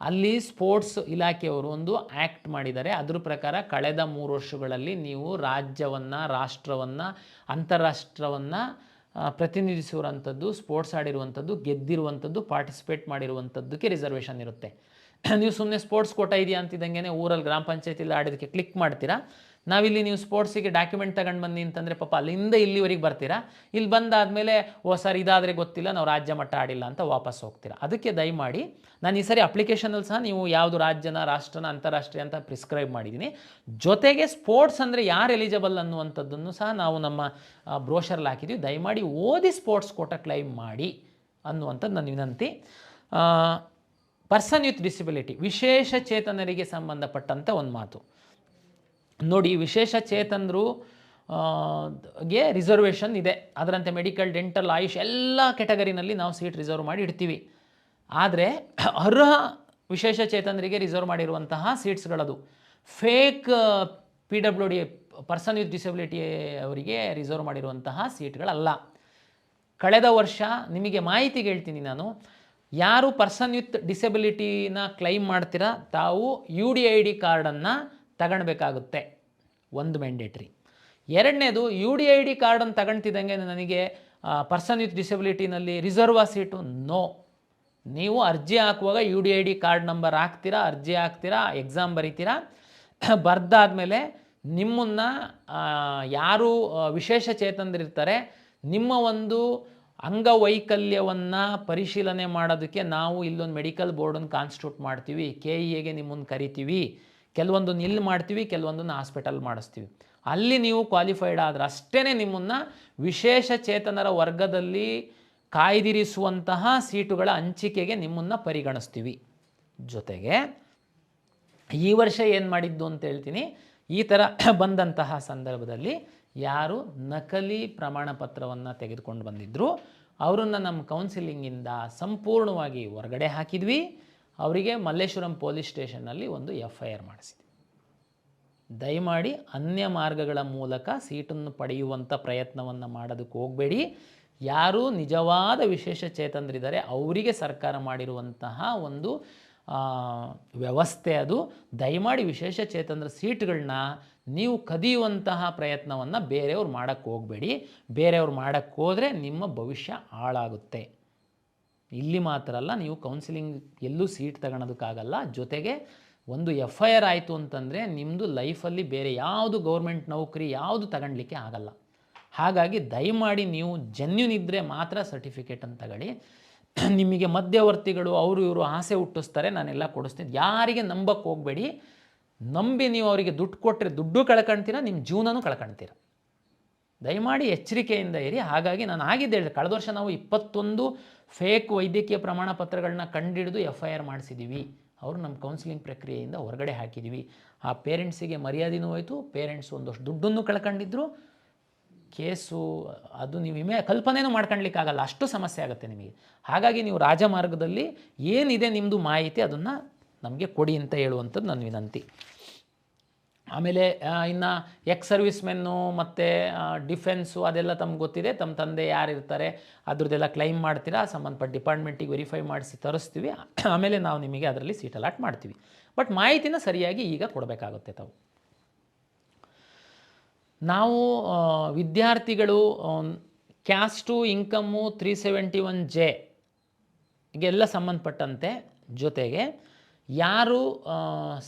Speaker 1: ಅಲ್ಲಿ ಸ್ಪೋರ್ಟ್ಸ್ ಇಲಾಖೆಯವರು ಒಂದು ಆ್ಯಕ್ಟ್ ಮಾಡಿದ್ದಾರೆ. ಅದ್ರ ಪ್ರಕಾರ ಕಳೆದ 3 ವರ್ಷಗಳಲ್ಲಿ ನೀವು ರಾಜ್ಯವನ್ನು, ರಾಷ್ಟ್ರವನ್ನು, ಅಂತಾರಾಷ್ಟ್ರವನ್ನು ಪ್ರತಿನಿಧಿಸಿರುವಂಥದ್ದು, ಸ್ಪೋರ್ಟ್ಸ್ ಆಡಿರುವಂಥದ್ದು, ಗೆದ್ದಿರುವಂಥದ್ದು, ಪಾರ್ಟಿಸಿಪೇಟ್ ಮಾಡಿರುವಂಥದ್ದಕ್ಕೆ ರಿಸರ್ವೇಷನ್ ಇರುತ್ತೆ. ನೀವು ಸುಮ್ಮನೆ ಸ್ಪೋರ್ಟ್ಸ್ ಕೋಟಾ ಇದೆಯಾ ಅಂತಿದ್ದಂಗೆ ಊರಲ್ಲಿ ಗ್ರಾಮ ಪಂಚಾಯತಿಯಲ್ಲಿ ಆಡೋದಕ್ಕೆ ಕ್ಲಿಕ್ ಮಾಡ್ತೀರಾ. ನಾವಿಲ್ಲಿ ನೀವು ಸ್ಪೋರ್ಟ್ಸಿಗೆ ಡಾಕ್ಯುಮೆಂಟ್ ತಗೊಂಡು ಬನ್ನಿ ಅಂತಂದರೆ ಪಾಪ ಅಲ್ಲಿಂದ ಇಲ್ಲಿವರೆಗೆ ಬರ್ತೀರಾ. ಇಲ್ಲಿ ಬಂದಾದಮೇಲೆ ಸರ್ ಇದಾದರೆ ಗೊತ್ತಿಲ್ಲ, ನಾವು ರಾಜ್ಯ ಮಟ್ಟ ಆಡಿಲ್ಲ ಅಂತ ವಾಪಸ್ ಹೋಗ್ತೀರಾ. ಅದಕ್ಕೆ ದಯಮಾಡಿ ನಾನು ಈ ಸರಿ ಅಪ್ಲಿಕೇಶನಲ್ಲಿ ಸಹ ನೀವು ಯಾವುದು ರಾಜ್ಯನ, ರಾಷ್ಟ್ರನ, ಅಂತಾರಾಷ್ಟ್ರೀಯ ಅಂತ ಪ್ರಿಸ್ಕ್ರೈಬ್ ಮಾಡಿದ್ದೀನಿ. ಜೊತೆಗೆ ಸ್ಪೋರ್ಟ್ಸ್ ಅಂದರೆ ಯಾರು ಎಲಿಜಿಬಲ್ ಅನ್ನುವಂಥದ್ದನ್ನು ಸಹ ನಾವು ನಮ್ಮ ಬ್ರೋಷರಲ್ಲಿ ಹಾಕಿದ್ದೀವಿ. ದಯಮಾಡಿ ಓದಿ ಸ್ಪೋರ್ಟ್ಸ್ ಕೋಟಾ ಕ್ಲೈಮ್ ಮಾಡಿ ಅನ್ನುವಂಥದ್ದು ನನ್ನ ವಿನಂತಿ. ಪರ್ಸನ್ ವಿತ್ ಡಿಸಬಿಲಿಟಿ, ವಿಶೇಷ ಚೇತನರಿಗೆ ಸಂಬಂಧಪಟ್ಟಂಥ ಒಂದು ಮಾತು ನೋಡಿ. ವಿಶೇಷ ಚೇತನರು ಗೆ ರಿಸರ್ವೇಷನ್ ಇದೆ. ಅದರಂತೆ ಮೆಡಿಕಲ್, ಡೆಂಟಲ್, ಆಯುಷ್ ಎಲ್ಲ ಕೆಟಗರಿನಲ್ಲಿ ನಾವು ಸೀಟ್ ರಿಸರ್ವ್ ಮಾಡಿ ಇಡ್ತೀವಿ. ಆದರೆ ಅರ್ಹ ವಿಶೇಷ ಚೇತನರಿಗೆ ರಿಸರ್ವ್ ಮಾಡಿರುವಂತಹ ಸೀಟ್ಸ್ಗಳದು fake PWD person with disability ಅವರಿಗೆ ರಿಸರ್ವ್ ಮಾಡಿರುವಂತಹ ಸೀಟ್ಗಳಲ್ಲ. ಕಳೆದ ವರ್ಷ ನಿಮಗೆ ಮಾಹಿತಿಗೆ ಹೇಳ್ತೀನಿ ನಾನು, ಯಾರು ಪರ್ಸನ್ ವಿತ್ ಡಿಸಬಿಲಿಟಿನ ಕ್ಲೈಮ್ ಮಾಡ್ತೀರಾ ತಾವು UDID ಕಾರ್ಡನ್ನು ತಗೊಳ್ಬೇಕಾಗುತ್ತೆ, ಒಂದು ಮ್ಯಾಂಡೇಟ್ರಿ. ಎರಡನೇದು UDID ಕಾರ್ಡನ್ನು ತಗೊಳ್ತಿದ್ದಂಗೆ ನನಗೆ ಪರ್ಸನ್ ವಿತ್ ಡಿಸಬಿಲಿಟಿನಲ್ಲಿ ರಿಸರ್ವ್ ಸೀಟು ನೀವು ಅರ್ಜಿ ಹಾಕುವಾಗ UDID ಕಾರ್ಡ್ ನಂಬರ್ ಹಾಕ್ತೀರಾ, ಅರ್ಜಿ ಹಾಕ್ತೀರಾ, ಎಕ್ಸಾಮ್ ಬರೀತೀರಾ. ಬರೆದಾದ್ಮೇಲೆ ನಿಮ್ಮನ್ನು ಯಾರು ವಿಶೇಷ ಚೇತನರಿರ್ತಾರೆ ನಿಮ್ಮ ಒಂದು ಅಂಗವೈಕಲ್ಯವನ್ನು ಪರಿಶೀಲನೆ ಮಾಡೋದಕ್ಕೆ ನಾವು ಇಲ್ಲೊಂದು ಮೆಡಿಕಲ್ ಬೋರ್ಡನ್ನು ಕಾನ್ಸ್ಟಿಟ್ಯೂಟ್ ಮಾಡ್ತೀವಿ. KEAಗೆ ನಿಮ್ಮನ್ನು ಕರಿತೀವಿ. ಕೆಲವೊಂದನ್ನು ಇಲ್ಲಿ ಮಾಡ್ತೀವಿ, ಕೆಲವೊಂದನ್ನು ಹಾಸ್ಪಿಟಲ್ ಮಾಡಿಸ್ತೀವಿ. ಅಲ್ಲಿ ನೀವು ಕ್ವಾಲಿಫೈಡ್ ಆದರೆ ಅಷ್ಟೇ ನಿಮ್ಮನ್ನು ವಿಶೇಷ ಚೇತನರ ವರ್ಗದಲ್ಲಿ ಕಾಯ್ದಿರಿಸುವಂತಹ ಸೀಟುಗಳ ಹಂಚಿಕೆಗೆ ನಿಮ್ಮನ್ನು ಪರಿಗಣಿಸ್ತೀವಿ. ಜೊತೆಗೆ ಈ ವರ್ಷ ಏನು ಮಾಡಿದ್ದು ಅಂತ ಹೇಳ್ತೀನಿ. ಈ ಥರ ಬಂದಂತಹ ಸಂದರ್ಭದಲ್ಲಿ ಯಾರು ನಕಲಿ ಪ್ರಮಾಣ ಪತ್ರವನ್ನು ತೆಗೆದುಕೊಂಡು ಬಂದಿದ್ದರು ಅವರನ್ನು ನಮ್ಮ ಕೌನ್ಸಿಲಿಂಗಿಂದ ಸಂಪೂರ್ಣವಾಗಿ ಹೊರಗಡೆ ಹಾಕಿದ್ವಿ. ಅವರಿಗೆ ಮಲ್ಲೇಶ್ವರಂ ಪೊಲೀಸ್ ಸ್ಟೇಷನ್ನಲ್ಲಿ ಒಂದು FIR ಮಾಡಿಸಿದ್ವಿ. ದಯಮಾಡಿ ಅನ್ಯ ಮಾರ್ಗಗಳ ಮೂಲಕ ಸೀಟನ್ನು ಪಡೆಯುವಂಥ ಪ್ರಯತ್ನವನ್ನು ಮಾಡೋದಕ್ಕೆ ಹೋಗಬೇಡಿ. ಯಾರು ನಿಜವಾದ ವಿಶೇಷ ಚೇತನರಿದ್ದಾರೆ ಅವರಿಗೆ ಸರ್ಕಾರ ಮಾಡಿರುವಂತಹ ಒಂದು ವ್ಯವಸ್ಥೆ ಅದು. ದಯಮಾಡಿ ವಿಶೇಷ ಚೇತನರ ಸೀಟ್ಗಳನ್ನ ನೀವು ಕದಿಯುವಂತಹ ಪ್ರಯತ್ನವನ್ನು ಬೇರೆಯವ್ರು ಮಾಡೋಕ್ಕೆ ಹೋಗಬೇಡಿ. ಬೇರೆಯವ್ರು ಮಾಡೋಕ್ಕೆ ಹೋದರೆ ನಿಮ್ಮ ಭವಿಷ್ಯ ಹಾಳಾಗುತ್ತೆ. ಇಲ್ಲಿ ಮಾತ್ರ ಅಲ್ಲ, ನೀವು ಕೌನ್ಸಿಲಿಂಗ್ ಎಲ್ಲೂ ಸೀಟ್ ತಗೊಳೋದಕ್ಕಾಗಲ್ಲ. ಜೊತೆಗೆ ಒಂದು FIR ಆಯಿತು ಅಂತಂದರೆ ನಿಮ್ಮದು ಲೈಫಲ್ಲಿ ಬೇರೆ ಯಾವುದು ಗೌರ್ಮೆಂಟ್ ನೌಕರಿ ಯಾವುದು ತಗೊಳ್ಲಿಕ್ಕೆ ಆಗಲ್ಲ. ಹಾಗಾಗಿ ದಯಮಾಡಿ ನೀವು ಜೆನ್ಯೂನ್ ಇದ್ದರೆ ಮಾತ್ರ ಸರ್ಟಿಫಿಕೇಟನ್ನು ತಗೊಳ್ಳಿ. ನಿಮಗೆ ಮಧ್ಯವರ್ತಿಗಳು ಅವರು ಇವರು ಆಸೆ ಹುಟ್ಟಿಸ್ತಾರೆ, ನಾನೆಲ್ಲ ಕೊಡಿಸ್ತೀನಿ, ಯಾರಿಗೆ ನಂಬಕ್ಕೆ ಹೋಗಬೇಡಿ. ನಂಬಿ ನೀವು ಅವರಿಗೆ ದುಡ್ಡು ಕೊಟ್ಟರೆ ದುಡ್ಡು ಕಳ್ಕೊಳ್ತೀರ, ನಿಮ್ಮ ಜೀವನನೂ ಕಳ್ಕೊಳ್ತೀರ. ದಯಮಾಡಿ ಎಚ್ಚರಿಕೆಯಿಂದ ಇರಿ. ಹಾಗಾಗಿ ನಾನು ಆಗಿದ್ದೆ ಹೇಳಿ, ಕಳೆದ ವರ್ಷ ನಾವು 21 ಫೇಕ್ ವೈದ್ಯಕೀಯ ಪ್ರಮಾಣ ಪತ್ರಗಳನ್ನ ಕಂಡುಹಿಡಿದು FIR ಮಾಡಿಸಿದ್ದೀವಿ. ಅವರು ನಮ್ಮ ಕೌನ್ಸಿಲಿಂಗ್ ಪ್ರಕ್ರಿಯೆಯಿಂದ ಹೊರಗಡೆ ಹಾಕಿದ್ದೀವಿ. ಆ ಪೇರೆಂಟ್ಸಿಗೆ ಮರ್ಯಾದೆನೂ ಹೋಯಿತು, ಪೇರೆಂಟ್ಸ್ ಒಂದಷ್ಟು ದುಡ್ಡನ್ನು ಕಳ್ಕೊಂಡಿದ್ರು. ಕೇಸು ಅದು ನೀವು ಕಲ್ಪನೆಯೂ ಮಾಡ್ಕೊಳ್ಲಿಕ್ಕಾಗಲ್ಲ, ಅಷ್ಟು ಸಮಸ್ಯೆ ಆಗುತ್ತೆ ನಿಮಗೆ. ಹಾಗಾಗಿ ನೀವು ರಾಜಮಾರ್ಗದಲ್ಲಿ ಏನಿದೆ ನಿಮ್ಮದು ಮಾಹಿತಿ ಅದನ್ನು ನಮಗೆ ಕೊಡಿ ಅಂತ ಹೇಳುವಂಥದ್ದು ನನ್ನ ವಿನಂತಿ. ಆಮೇಲೆ ಇನ್ನು ಸರ್ವಿಸ್ ಮೆನ್ನು ಮತ್ತು ಡಿಫೆನ್ಸು ಅದೆಲ್ಲ ತಮ್ಗೆ ಗೊತ್ತಿದೆ. ತಮ್ಮ ತಂದೆ ಯಾರು ಇರ್ತಾರೆ ಅದ್ರದ್ದೆಲ್ಲ ಕ್ಲೈಮ್ ಮಾಡ್ತೀರಾ, ಸಂಬಂಧಪಟ್ಟ ಡಿಪಾರ್ಟ್ಮೆಂಟಿಗೆ ವೆರಿಫೈ ಮಾಡಿಸಿ ತರಿಸ್ತೀವಿ. ಆಮೇಲೆ ನಾವು ನಿಮಗೆ ಅದರಲ್ಲಿ ಸೀಟ್ ಅಲಾಟ್ ಮಾಡ್ತೀವಿ. ಬಟ್ ಮಾಹಿತಿನ ಸರಿಯಾಗಿ ಈಗ ಕೊಡಬೇಕಾಗುತ್ತೆ ತಾವು. ನಾವು ವಿದ್ಯಾರ್ಥಿಗಳು ಕ್ಯಾಸ್ಟು ಇನ್ಕಮ್ಮು 371J ಗೆಲ್ಲ ಸಂಬಂಧಪಟ್ಟಂತೆ, ಜೊತೆಗೆ ಯಾರು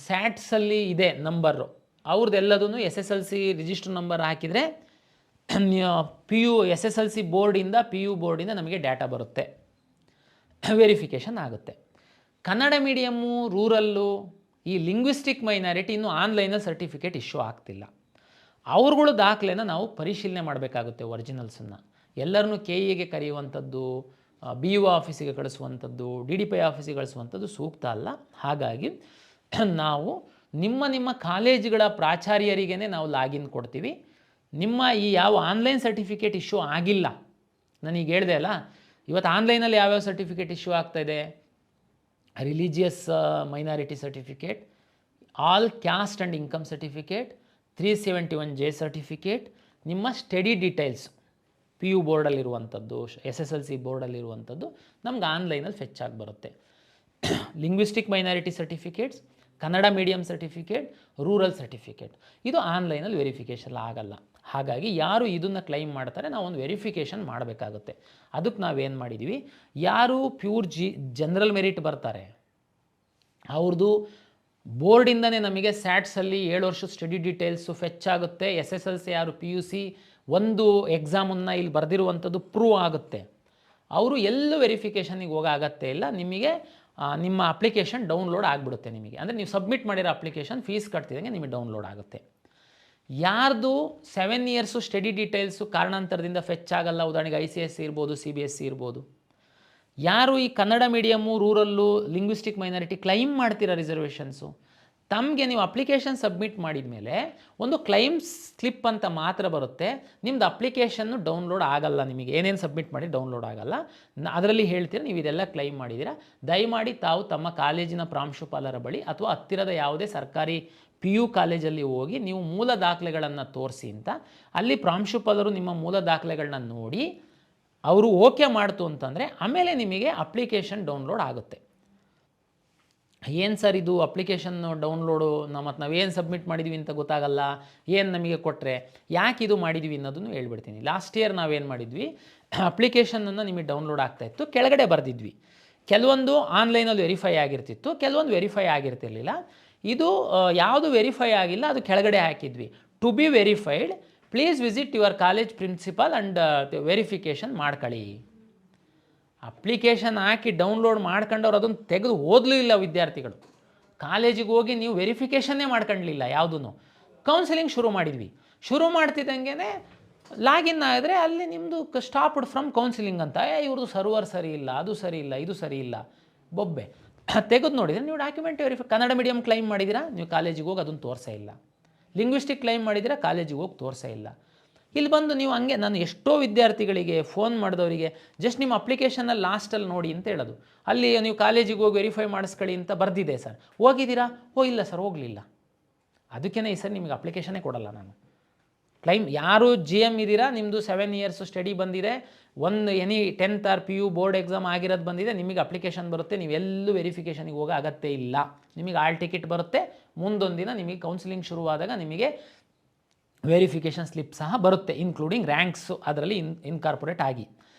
Speaker 1: ಸ್ಯಾಟ್ಸಲ್ಲಿ ಇದೆ ನಂಬರು ಅವ್ರದ್ದೆಲ್ಲದೂ SSLC ರಿಜಿಸ್ಟರ್ ನಂಬರ್ ಹಾಕಿದರೆ PU SSLC ಬೋರ್ಡಿಂದ PU ಬೋರ್ಡಿಂದ ನಮಗೆ ಡಾಟಾ ಬರುತ್ತೆ, ವೆರಿಫಿಕೇಷನ್ ಆಗುತ್ತೆ. ಕನ್ನಡ ಮೀಡಿಯಮ್ಮು, ರೂರಲ್ಲು, ಈ ಲಿಂಗ್ವಿಸ್ಟಿಕ್ ಮೈನಾರಿಟಿ ಇನ್ನೂ ಆನ್ಲೈನಲ್ಲಿ ಸರ್ಟಿಫಿಕೇಟ್ ಇಶ್ಯೂ ಆಗ್ತಿಲ್ಲ. ಅವ್ರುಗಳು ದಾಖಲೆನ ನಾವು ಪರಿಶೀಲನೆ ಮಾಡಬೇಕಾಗುತ್ತೆ. ಒರಿಜಿನಲ್ಸನ್ನು ಎಲ್ಲರನ್ನೂ KEAಗೆ ಕರೆಯುವಂಥದ್ದು, BO ಆಫೀಸಿಗೆ ಕಳಿಸುವಂಥದ್ದು, DDPI ಆಫೀಸಿಗೆ ಕಳಿಸುವಂಥದ್ದು ಸೂಕ್ತ ಅಲ್ಲ. ಹಾಗಾಗಿ ನಾವು ನಿಮ್ಮ ಕಾಲೇಜುಗಳ ಪ್ರಾಚಾರ್ಯರಿಗೇ ನಾವು ಲಾಗಿನ್ ಕೊಡ್ತೀವಿ. ನಿಮ್ಮ ಈ ಯಾವ ಆನ್ಲೈನ್ ಸರ್ಟಿಫಿಕೇಟ್ ಇಶ್ಯೂ ಆಗಿಲ್ಲ, ನಾನೀಗ ಹೇಳಿದೆ ಅಲ್ಲ, ಇವತ್ತು ಆನ್ಲೈನಲ್ಲಿ ಯಾವ್ಯಾವ ಸರ್ಟಿಫಿಕೇಟ್ ಇಶ್ಯೂ ಆಗ್ತಾಯಿದೆ: religious minority certificate, all caste and income certificate, 371J certificate, ನಿಮ್ಮ ಸ್ಟಡಿ ಡೀಟೇಲ್ಸ್ PU ಬೋರ್ಡಲ್ಲಿರುವಂಥದ್ದು, SSLC ಬೋರ್ಡಲ್ಲಿರುವಂಥದ್ದು ನಮ್ಗೆ ಆನ್ಲೈನಲ್ಲಿ ಫೆಚ್ ಆಗಿ ಬರುತ್ತೆ. Linguistic minority certificates, Kannada medium certificate, rural certificate ಇದು ಆನ್ಲೈನಲ್ಲಿ ವೆರಿಫಿಕೇಷನ್ ಆಗಲ್ಲ. ಹಾಗಾಗಿ ಯಾರು ಇದನ್ನು ಕ್ಲೈಮ್ ಮಾಡ್ತಾರೆ ನಾವು ಒಂದು ವೆರಿಫಿಕೇಷನ್ ಮಾಡಬೇಕಾಗುತ್ತೆ. ಅದಕ್ಕೆ ನಾವೇನು ಮಾಡಿದ್ದೀವಿ, ಯಾರು ಪ್ಯೂರ್ ಜನರಲ್ ಮೆರಿಟ್ ಬರ್ತಾರೆ ಅವ್ರದ್ದು ಬೋರ್ಡಿಂದನೇ ನಮಗೆ ಸ್ಯಾಟ್ಸಲ್ಲಿ 7 ವರ್ಷದ ಸ್ಟಡಿ ಡೀಟೇಲ್ಸು ಫೆಚ್ ಆಗುತ್ತೆ. SSLC ಯಾರು PUC ಒಂದು ಎಕ್ಸಾಮನ್ನು ಇಲ್ಲಿ ಬರೆದಿರುವಂಥದ್ದು ಪ್ರೂವ್ ಆಗುತ್ತೆ. ಅವರು ಎಲ್ಲೂ ವೆರಿಫಿಕೇಷನಿಗೆ ಹೋಗೋ ಅಗತ್ಯ ಇಲ್ಲ. ನಿಮಗೆ ನಿಮ್ಮ ಅಪ್ಲಿಕೇಶನ್ ಡೌನ್ಲೋಡ್ ಆಗಿಬಿಡುತ್ತೆ. ನಿಮಗೆ ಅಂದರೆ ನೀವು ಸಬ್ಮಿಟ್ ಮಾಡಿರೋ ಅಪ್ಲಿಕೇಶನ್ ಫೀಸ್ ಕಟ್ತಿದಂಗೆ ನಿಮಗೆ ಡೌನ್ಲೋಡ್ ಆಗುತ್ತೆ. ಯಾರ್ದು 7 ಇಯರ್ಸು ಸ್ಟಡಿ ಡೀಟೇಲ್ಸು ಕಾರಣಾಂತರದಿಂದ ಫೆಚ್ ಆಗಲ್ಲ, ಉದಾಹರಣೆಗೆ ICSE ಇರ್ಬೋದು, CBSE ಇರ್ಬೋದು, ಯಾರು ಈ Kannada medium, rural, linguistic minority claim ಮಾಡ್ತೀರಾ ರಿಸರ್ವೇಷನ್ಸು, ತಮಗೆ ನೀವು ಅಪ್ಲಿಕೇಶನ್ ಸಬ್ಮಿಟ್ ಮಾಡಿದ ಮೇಲೆ ಒಂದು ಕ್ಲೈಮ್ ಸ್ಲಿಪ್ ಅಂತ ಮಾತ್ರ ಬರುತ್ತೆ. ನಿಮ್ಮದು ಅಪ್ಲಿಕೇಶನ್ನು ಡೌನ್ಲೋಡ್ ಆಗಲ್ಲ. ನಿಮಗೆ ಏನೇನು ಸಬ್ಮಿಟ್ ಮಾಡಿ ಡೌನ್ಲೋಡ್ ಆಗಲ್ಲ. ಅದರಲ್ಲಿ ಹೇಳ್ತೀರಾ ನೀವು ಇದೆಲ್ಲ ಕ್ಲೈಮ್ ಮಾಡಿದ್ದೀರಾ. ದಯಮಾಡಿ ತಾವು ತಮ್ಮ ಕಾಲೇಜಿನ ಪ್ರಾಂಶುಪಾಲರ ಬಳಿ ಅಥವಾ ಹತ್ತಿರದ ಯಾವುದೇ ಸರ್ಕಾರಿ PU ಕಾಲೇಜಲ್ಲಿ ಹೋಗಿ ನೀವು ಮೂಲ ದಾಖಲೆಗಳನ್ನು ತೋರಿಸಿ ಅಂತ, ಅಲ್ಲಿ ಪ್ರಾಂಶುಪಾಲರು ನಿಮ್ಮ ಮೂಲ ದಾಖಲೆಗಳನ್ನ ನೋಡಿ ಅವರು ಓಕೆ ಮಾಡ್ತು ಅಂತಂದರೆ ಆಮೇಲೆ ನಿಮಗೆ ಅಪ್ಲಿಕೇಶನ್ ಡೌನ್ಲೋಡ್ ಆಗುತ್ತೆ. ಏನು ಸರ್ ಇದು ಅಪ್ಲಿಕೇಶನ್ ಡೌನ್ಲೋಡು ಮತ್ತು ನಾವೇನು ಸಬ್ಮಿಟ್ ಮಾಡಿದ್ವಿ ಅಂತ ಗೊತ್ತಾಗಲ್ಲ, ಏನು ನಮಗೆ ಕೊಟ್ಟರೆ ಯಾಕೆ ಇದು ಮಾಡಿದ್ವಿ ಅನ್ನೋದನ್ನು ಹೇಳ್ಬಿಡ್ತೀನಿ. ಲಾಸ್ಟ್ ಇಯರ್ ನಾವೇನು ಮಾಡಿದ್ವಿ, ಅಪ್ಲಿಕೇಶನನ್ನು ನಿಮಗೆ ಡೌನ್ಲೋಡ್ ಆಗ್ತಾಯಿತ್ತು, ಕೆಳಗಡೆ ಬರೆದಿದ್ವಿ ಕೆಲವೊಂದು ಆನ್ಲೈನಲ್ಲಿ ವೆರಿಫೈ ಆಗಿರ್ತಿತ್ತು, ಕೆಲವೊಂದು ವೆರಿಫೈ ಆಗಿರ್ತಿರ್ಲಿಲ್ಲ. ಇದು ಯಾವುದು ವೆರಿಫೈ ಆಗಿಲ್ಲ ಅದು ಕೆಳಗಡೆ ಹಾಕಿದ್ವಿ, to be verified, please visit your college principal and verification ಮಾಡ್ಕೊಳ್ಳಿ. ಅಪ್ಲಿಕೇಶನ್ ಹಾಕಿ ಡೌನ್ಲೋಡ್ ಮಾಡ್ಕೊಂಡವ್ರು ಅದನ್ನು ತೆಗೆದು ಓದಲೂ ಇಲ್ಲ ವಿದ್ಯಾರ್ಥಿಗಳು. ಕಾಲೇಜಿಗೆ ಹೋಗಿ ನೀವು ವೆರಿಫಿಕೇಷನ್ನೇ ಮಾಡ್ಕೊಳ್ಳಲಿಲ್ಲ ಯಾವುದೂ. ಕೌನ್ಸಿಲಿಂಗ್ ಶುರು ಮಾಡಿದ್ವಿ. ಶುರು ಮಾಡ್ತಿದ್ದಂಗೆ ಲಾಗಿನ್ ಆದರೆ ಅಲ್ಲಿ ನಿಮ್ಮದು ಸ್ಟಾಪ್ಡ್ ಫ್ರಮ್ ಕೌನ್ಸಿಲಿಂಗ್ ಅಂತ, ಇವ್ರದ್ದು ಸರ್ವರ್ ಸರಿ ಇಲ್ಲ, ಅದು ಸರಿ ಇಲ್ಲ, ಇದು ಸರಿ ಇಲ್ಲ, ಬೊಬ್ಬೆ. ತೆಗೆದು ನೋಡಿದರೆ ನೀವು document verify, Kannada medium claim ಮಾಡಿದ್ದೀರಾ, ನೀವು ಕಾಲೇಜಿಗೆ ಹೋಗಿ ಅದನ್ನು ತೋರಿಸೇ ಇಲ್ಲ. ಲಿಂಗ್ವಿಸ್ಟಿಕ್ ಕ್ಲೈಮ್ ಮಾಡಿದ್ದೀರಾ, ಕಾಲೇಜಿಗೆ ಹೋಗಿ ತೋರಿಸೇ ಇಲ್ಲ. ಇಲ್ಲಿ ಬಂದು ನೀವು ಹಂಗೆ, ನಾನು ಎಷ್ಟೋ ವಿದ್ಯಾರ್ಥಿಗಳಿಗೆ ಫೋನ್ ಮಾಡಿದವರಿಗೆ ಜಸ್ಟ್ ನಿಮ್ಮ ಅಪ್ಲಿಕೇಶನಲ್ಲಿ ಲಾಸ್ಟಲ್ಲಿ ನೋಡಿ ಅಂತ ಹೇಳೋದು. ಅಲ್ಲಿ ನೀವು ಕಾಲೇಜಿಗೆ ಹೋಗಿ ವೆರಿಫೈ ಮಾಡಿಸ್ಕೊಳ್ಳಿ ಅಂತ ಬರೆದಿದೆ ಸರ್, ಹೋಗಿದ್ದೀರಾ? ಇಲ್ಲ ಸರ್, ಹೋಗಲಿಲ್ಲ. ಅದಕ್ಕೇ ಈ ಸರ್ ನಿಮಗೆ ಅಪ್ಲಿಕೇಶನ್ನೇ ಕೊಡಲ್ಲ ನಾನು. ಕ್ಲೈಮ್ ಯಾರು GM ಇದ್ದೀರಾ, ನಿಮ್ಮದು 7 ಇಯರ್ಸ್ ಸ್ಟಡಿ ಬಂದಿದೆ, ಒಂದು any 10th or PU board exam ಆಗಿರೋದು ಬಂದಿದೆ, ನಿಮಗೆ ಅಪ್ಲಿಕೇಶನ್ ಬರುತ್ತೆ, ನೀವೆಲ್ಲೂ ವೆರಿಫಿಕೇಷನಿಗೆ ಹೋಗೋ ಅಗತ್ಯ ಇಲ್ಲ. ನಿಮಗೆ ಆಲ್ ಟಿಕೆಟ್ ಬರುತ್ತೆ, ಮುಂದೊಂದು ದಿನ ನಿಮಗೆ ಕೌನ್ಸಿಲಿಂಗ್ ಶುರುವಾದಾಗ ನಿಮಗೆ ವೆರಿಫಿಕೇಷನ್ ಸ್ಲಿಪ್ ಸಹ ಬರುತ್ತೆ, ಇನ್ಕ್ಲೂಡಿಂಗ್ ರ್ಯಾಂಕ್ಸು ಅದರಲ್ಲಿ ಇನ್ಕಾರ್ಪೊರೇಟ್ ಆಗಿ.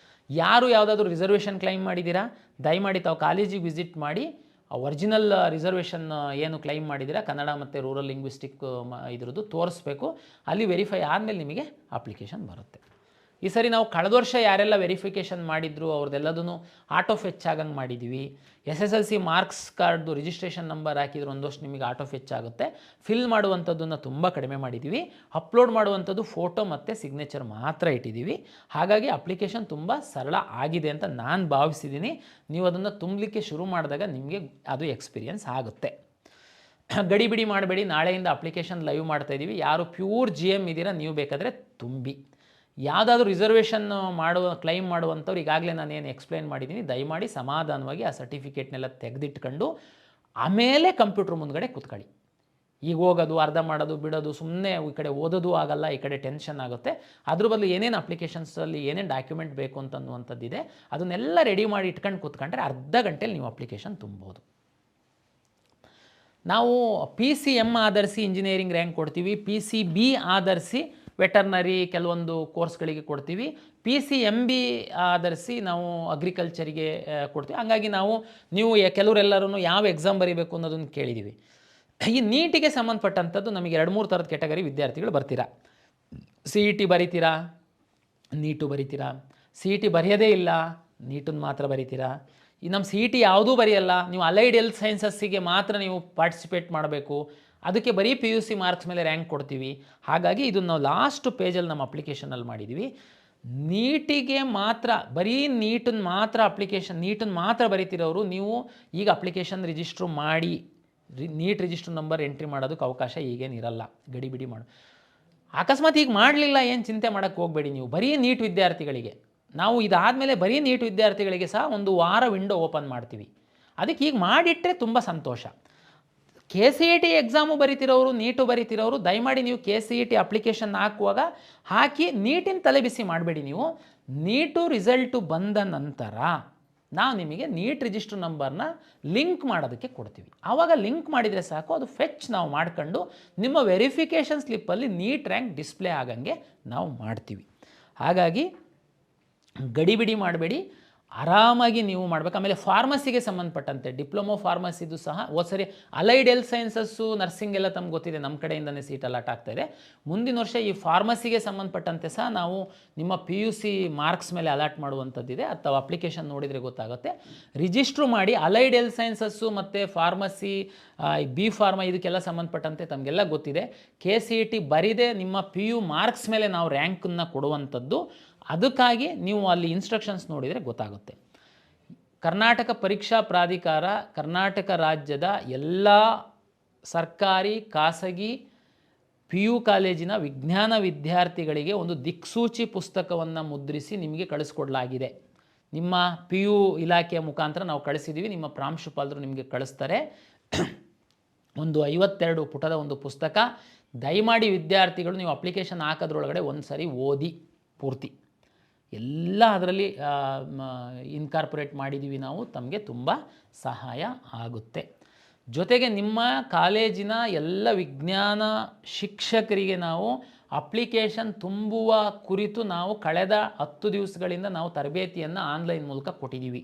Speaker 1: ಯಾರು ಯಾವುದಾದ್ರೂ ರಿಸರ್ವೇಷನ್ ಕ್ಲೈಮ್ ಮಾಡಿದ್ದೀರಾ, ದಯಮಾಡಿ ತಾವು ಕಾಲೇಜಿಗೆ ವಿಸಿಟ್ ಮಾಡಿ ಒರಿಜಿನಲ್ ರಿಸರ್ವೇಷನ್ ಏನು ಕ್ಲೈಮ್ ಮಾಡಿದ್ದೀರಾ ಕನ್ನಡ ಮತ್ತು ರೂರಲ್ ಲಿಂಗ್ವಿಸ್ಟಿಕ್ ಇದ್ರದ್ದು ತೋರಿಸ್ಬೇಕು. ಅಲ್ಲಿ ವೆರಿಫೈ ಆದಮೇಲೆ ನಿಮಗೆ ಅಪ್ಲಿಕೇಶನ್ ಬರುತ್ತೆ. ಈ ಸರಿ ನಾವು ಕಳೆದ ವರ್ಷ ಯಾರೆಲ್ಲ ವೆರಿಫಿಕೇಷನ್ ಮಾಡಿದ್ರು ಅವ್ರದ್ದೆಲ್ಲದೂ ಆಟೋ ಫೆಚ್ ಆಗಂಗೆ ಮಾಡಿದ್ದೀವಿ. SSLC ಮಾರ್ಕ್ಸ್ ಕಾರ್ಡ್ದು ರಿಜಿಸ್ಟ್ರೇಷನ್ ನಂಬರ್ ಹಾಕಿದ್ರೆ ಒಂದು ವರ್ಷ ನಿಮಗೆ ಆಟೋ ಫೆಚ್ ಆಗುತ್ತೆ. ಫಿಲ್ ಮಾಡುವಂಥದ್ದನ್ನು ತುಂಬ ಕಡಿಮೆ ಮಾಡಿದ್ದೀವಿ. ಅಪ್ಲೋಡ್ ಮಾಡುವಂಥದ್ದು ಫೋಟೋ ಮತ್ತು ಸಿಗ್ನೇಚರ್ ಮಾತ್ರ ಇಟ್ಟಿದ್ದೀವಿ. ಹಾಗಾಗಿ ಅಪ್ಲಿಕೇಶನ್ ತುಂಬ ಸರಳ ಆಗಿದೆ ಅಂತ ನಾನು ಭಾವಿಸಿದ್ದೀನಿ. ನೀವು ಅದನ್ನು ತುಂಬಲಿಕ್ಕೆ ಶುರು ಮಾಡಿದಾಗ ನಿಮಗೆ ಅದು ಎಕ್ಸ್ಪೀರಿಯನ್ಸ್ ಆಗುತ್ತೆ. ಗಡಿಬಿಡಿ ಮಾಡಬೇಡಿ, ನಾಳೆಯಿಂದ ಅಪ್ಲಿಕೇಶನ್ ಲೈವ್ ಮಾಡ್ತಾಯಿದ್ದೀವಿ. ಯಾರು ಪ್ಯೂರ್ GM ಇದ್ದೀರಾ ನೀವು ಬೇಕಾದರೆ ತುಂಬಿ. ಯಾವುದಾದ್ರೂ ರಿಸರ್ವೇಷನ್ ಕ್ಲೈಮ್ ಮಾಡುವಂಥವ್ರು ಈಗಾಗಲೇ ನಾನೇನು ಎಕ್ಸ್ಪ್ಲೈನ್ ಮಾಡಿದ್ದೀನಿ, ದಯಮಾಡಿ ಸಮಾಧಾನವಾಗಿ ಆ ಸರ್ಟಿಫಿಕೇಟ್ನೆಲ್ಲ ತೆಗೆದಿಟ್ಕೊಂಡು ಆಮೇಲೆ ಕಂಪ್ಯೂಟ್ರ್ ಮುಂದ್ಗಡೆ ಕೂತ್ಕೊಳ್ಳಿ. ಈಗ ಹೋಗೋದು, ಅರ್ಧ ಮಾಡೋದು, ಬಿಡೋದು, ಸುಮ್ಮನೆ ಈ ಕಡೆ ಓದೋದು ಆಗಲ್ಲ, ಈ ಕಡೆ ಟೆನ್ಷನ್ ಆಗುತ್ತೆ. ಅದ್ರ ಬದಲು ಏನೇನು ಅಪ್ಲಿಕೇಶನ್ಸಲ್ಲಿ ಏನೇನು ಡಾಕ್ಯುಮೆಂಟ್ ಬೇಕು ಅಂತನ್ನುವಂಥದ್ದಿದೆ, ಅದನ್ನೆಲ್ಲ ರೆಡಿ ಮಾಡಿ ಇಟ್ಕೊಂಡು ಕೂತ್ಕೊಂಡ್ರೆ ಅರ್ಧ ಗಂಟೆಯಲ್ಲಿ ನೀವು ಅಪ್ಲಿಕೇಶನ್ ತುಂಬೋದು. ನಾವು PCM ಆಧರಿಸಿ ಇಂಜಿನಿಯರಿಂಗ್ ರ್ಯಾಂಕ್ ಕೊಡ್ತೀವಿ, PCB ಆಧರಿಸಿ ವೆಟರ್ನರಿ ಕೆಲವೊಂದು ಕೋರ್ಸ್ಗಳಿಗೆ ಕೊಡ್ತೀವಿ, PCMB ಆಧರಿಸಿ ನಾವು ಅಗ್ರಿಕಲ್ಚರಿಗೆ ಕೊಡ್ತೀವಿ. ಹಂಗಾಗಿ ನೀವು ಕೆಲವರೆಲ್ಲರೂ ಯಾವ ಎಕ್ಸಾಮ್ ಬರೀಬೇಕು ಅನ್ನೋದನ್ನು ಕೇಳಿದ್ದೀವಿ. ಈ ನೀಟಿಗೆ ಸಂಬಂಧಪಟ್ಟಂಥದ್ದು ನಮಗೆ 2-3 ಥರದ ಕೆಟಗರಿ ವಿದ್ಯಾರ್ಥಿಗಳು ಬರ್ತೀರಾ. CET ಬರೀತೀರಾ, ನೀಟು ಬರೀತೀರಾ, CET ಬರೆಯೋದೇ ಇಲ್ಲ, ನೀಟನ್ನು ಮಾತ್ರ ಬರೀತೀರಾ. ಈ ನಮ್ಮ CET ಯಾವುದೂ ಬರೆಯಲ್ಲ, ನೀವು ಅಲೈಡ್ ಹೆಲ್ತ್ ಸೈನ್ಸಸ್ಸಿಗೆ ಮಾತ್ರ ನೀವು ಪಾರ್ಟಿಸಿಪೇಟ್ ಮಾಡಬೇಕು, ಅದಕ್ಕೆ ಬರೀ PUC ಮಾರ್ಕ್ಸ್ ಮೇಲೆ ರ್ಯಾಂಕ್ ಕೊಡ್ತೀವಿ. ಹಾಗಾಗಿ ಇದನ್ನು ನಾವು ಲಾಸ್ಟ್ ಪೇಜಲ್ಲಿ ನಮ್ಮ ಅಪ್ಲಿಕೇಶನಲ್ಲಿ ಮಾಡಿದ್ದೀವಿ. ನೀಟಿಗೆ ಮಾತ್ರ, ಬರೀ ನೀಟನ್ನು ಮಾತ್ರ ಬರೀತಿರೋರು ನೀವು ಈಗ ಅಪ್ಲಿಕೇಶನ್ ರಿಜಿಸ್ಟ್ರು ಮಾಡಿ ನೀಟ್ ರಿಜಿಸ್ಟ್ರ್ ನಂಬರ್ ಎಂಟ್ರಿ ಮಾಡೋದಕ್ಕೆ ಅವಕಾಶ ಈಗೇನಿರಲ್ಲ. ಗಡಿಬಿಡಿ ಅಕಸ್ಮಾತ್ ಈಗ ಮಾಡಲಿಲ್ಲ, ಏನು ಚಿಂತೆ ಮಾಡೋಕ್ಕೆ ಹೋಗಬೇಡಿ. ನೀವು ಬರೀ ನೀಟ್ ವಿದ್ಯಾರ್ಥಿಗಳಿಗೆ ನಾವು ಇದಾದಮೇಲೆ ಬರೀ ನೀಟ್ ವಿದ್ಯಾರ್ಥಿಗಳಿಗೆ ಸಹ 1 ವಾರ ವಿಂಡೋ ಓಪನ್ ಮಾಡ್ತೀವಿ. ಅದಕ್ಕೆ ಈಗ ಮಾಡಿಟ್ಟರೆ ತುಂಬ ಸಂತೋಷ. KCET ಎಕ್ಸಾಮು ಬರೀತಿರೋರು, ನೀಟು ಬರೀತಿರೋರು ದಯಮಾಡಿ ನೀವು KCET ಅಪ್ಲಿಕೇಶನ್ ಹಾಕುವಾಗ ಹಾಕಿ ನೀಟಿನ ತಲೆಬಿಸಿ ಮಾಡಬೇಡಿ. ನೀವು ನೀಟು ರಿಸಲ್ಟು ಬಂದ ನಂತರ ನಾವು ನಿಮಗೆ ನೀಟ್ ರಿಜಿಸ್ಟ್ರ್ ನಂಬರ್ನ ಲಿಂಕ್ ಮಾಡೋದಕ್ಕೆ ಕೊಡ್ತೀವಿ. ಆವಾಗ ಲಿಂಕ್ ಮಾಡಿದರೆ ಸಾಕು, ಅದು ಫೆಚ್ ನಾವು ಮಾಡ್ಕೊಂಡು ನಿಮ್ಮ ವೆರಿಫಿಕೇಷನ್ ಸ್ಲಿಪ್ಪಲ್ಲಿ ನೀಟ್ ರ್ಯಾಂಕ್ ಡಿಸ್ಪ್ಲೇ ಆಗಂಗೆ ನಾವು ಮಾಡ್ತೀವಿ. ಹಾಗಾಗಿ ಗಡಿಬಿಡಿ ಮಾಡಬೇಡಿ, ಆರಾಮಾಗಿ ನೀವು ಮಾಡಬೇಕು. ಆಮೇಲೆ ಫಾರ್ಮಸಿಗೆ ಸಂಬಂಧಪಟ್ಟಂತೆ ಡಿಪ್ಲೊಮೊ ಫಾರ್ಮಸಿದು ಸಹ ಸರಿ ಅಲೈಡ್ ಹೆಲ್ತ್ ಸೈನ್ಸಸ್ಸು ನರ್ಸಿಂಗ್ ಎಲ್ಲ ತಮ್ಗೆ ಗೊತ್ತಿದೆ, ನಮ್ಮ ಕಡೆಯಿಂದನೇ ಸೀಟ್ ಅಲಾಟ್ ಆಗ್ತಾಯಿದೆ. ಮುಂದಿನ ವರ್ಷ ಈ ಫಾರ್ಮಸಿಗೆ ಸಂಬಂಧಪಟ್ಟಂತೆ ಸಹ ನಾವು ನಿಮ್ಮ PUC ಮಾರ್ಕ್ಸ್ ಮೇಲೆ ಅಲಾಟ್ ಮಾಡುವಂಥದ್ದಿದೆ. ಅಥವಾ ಅಪ್ಲಿಕೇಶನ್ ನೋಡಿದರೆ ಗೊತ್ತಾಗುತ್ತೆ. ರಿಜಿಸ್ಟ್ರು ಮಾಡಿ. ಅಲೈಡ್ ಹೆಲ್ತ್ ಸೈನ್ಸಸ್ಸು ಮತ್ತು ಫಾರ್ಮಸಿ, B ಫಾರ್ಮಾ ಇದಕ್ಕೆಲ್ಲ ಸಂಬಂಧಪಟ್ಟಂತೆ ತಮಗೆಲ್ಲ ಗೊತ್ತಿದೆ. KCET ಬರೀದೆ ನಿಮ್ಮ PU ಮಾರ್ಕ್ಸ್ ಮೇಲೆ ನಾವು ರ್ಯಾಂಕನ್ನು ಕೊಡುವಂಥದ್ದು. ಅದಕ್ಕಾಗಿ ನೀವು ಅಲ್ಲಿ ಇನ್ಸ್ಟ್ರಕ್ಷನ್ಸ್ ನೋಡಿದರೆ ಗೊತ್ತಾಗುತ್ತೆ. ಕರ್ನಾಟಕ ಪರೀಕ್ಷಾ ಪ್ರಾಧಿಕಾರ ಕರ್ನಾಟಕ ರಾಜ್ಯದ ಎಲ್ಲ ಸರ್ಕಾರಿ ಖಾಸಗಿ PU ಕಾಲೇಜಿನ ವಿಜ್ಞಾನ ವಿದ್ಯಾರ್ಥಿಗಳಿಗೆ ಒಂದು ದಿಕ್ಸೂಚಿ ಪುಸ್ತಕವನ್ನು ಮುದ್ರಿಸಿ ನಿಮಗೆ ಕಳಿಸ್ಕೊಡ್ಲಾಗಿದೆ. ನಿಮ್ಮ PU ಇಲಾಖೆಯ ಮುಖಾಂತರ ನಾವು ಕಳಿಸಿದ್ದೀವಿ. ನಿಮ್ಮ ಪ್ರಾಂಶುಪಾಲರು ನಿಮಗೆ ಕಳಿಸ್ತಾರೆ. ಒಂದು 52 ಪುಟದ ಒಂದು ಪುಸ್ತಕ. ದಯಮಾಡಿ ವಿದ್ಯಾರ್ಥಿಗಳು ನೀವು ಅಪ್ಲಿಕೇಶನ್ ಹಾಕೋದ್ರೊಳಗಡೆ ಒಂದು ಸರಿ ಓದಿ ಪೂರ್ತಿ ಎಲ್ಲ ಅದರಲ್ಲಿ ಇನ್ಕಾರ್ಪೊರೇಟ್ ಮಾಡಿದ್ದೀವಿ ನಾವು. ತಮಗೆ ತುಂಬ ಸಹಾಯ ಆಗುತ್ತೆ. ಜೊತೆಗೆ ನಿಮ್ಮ ಕಾಲೇಜಿನ ಎಲ್ಲ ವಿಜ್ಞಾನ ಶಿಕ್ಷಕರಿಗೆ ನಾವು ಅಪ್ಲಿಕೇಶನ್ ತುಂಬುವ ಕುರಿತು ನಾವು ಕಳೆದ 10 ದಿವಸಗಳಿಂದ ನಾವು ತರಬೇತಿಯನ್ನು ಆನ್ಲೈನ್ ಮೂಲಕ ಕೊಟ್ಟಿದ್ದೀವಿ.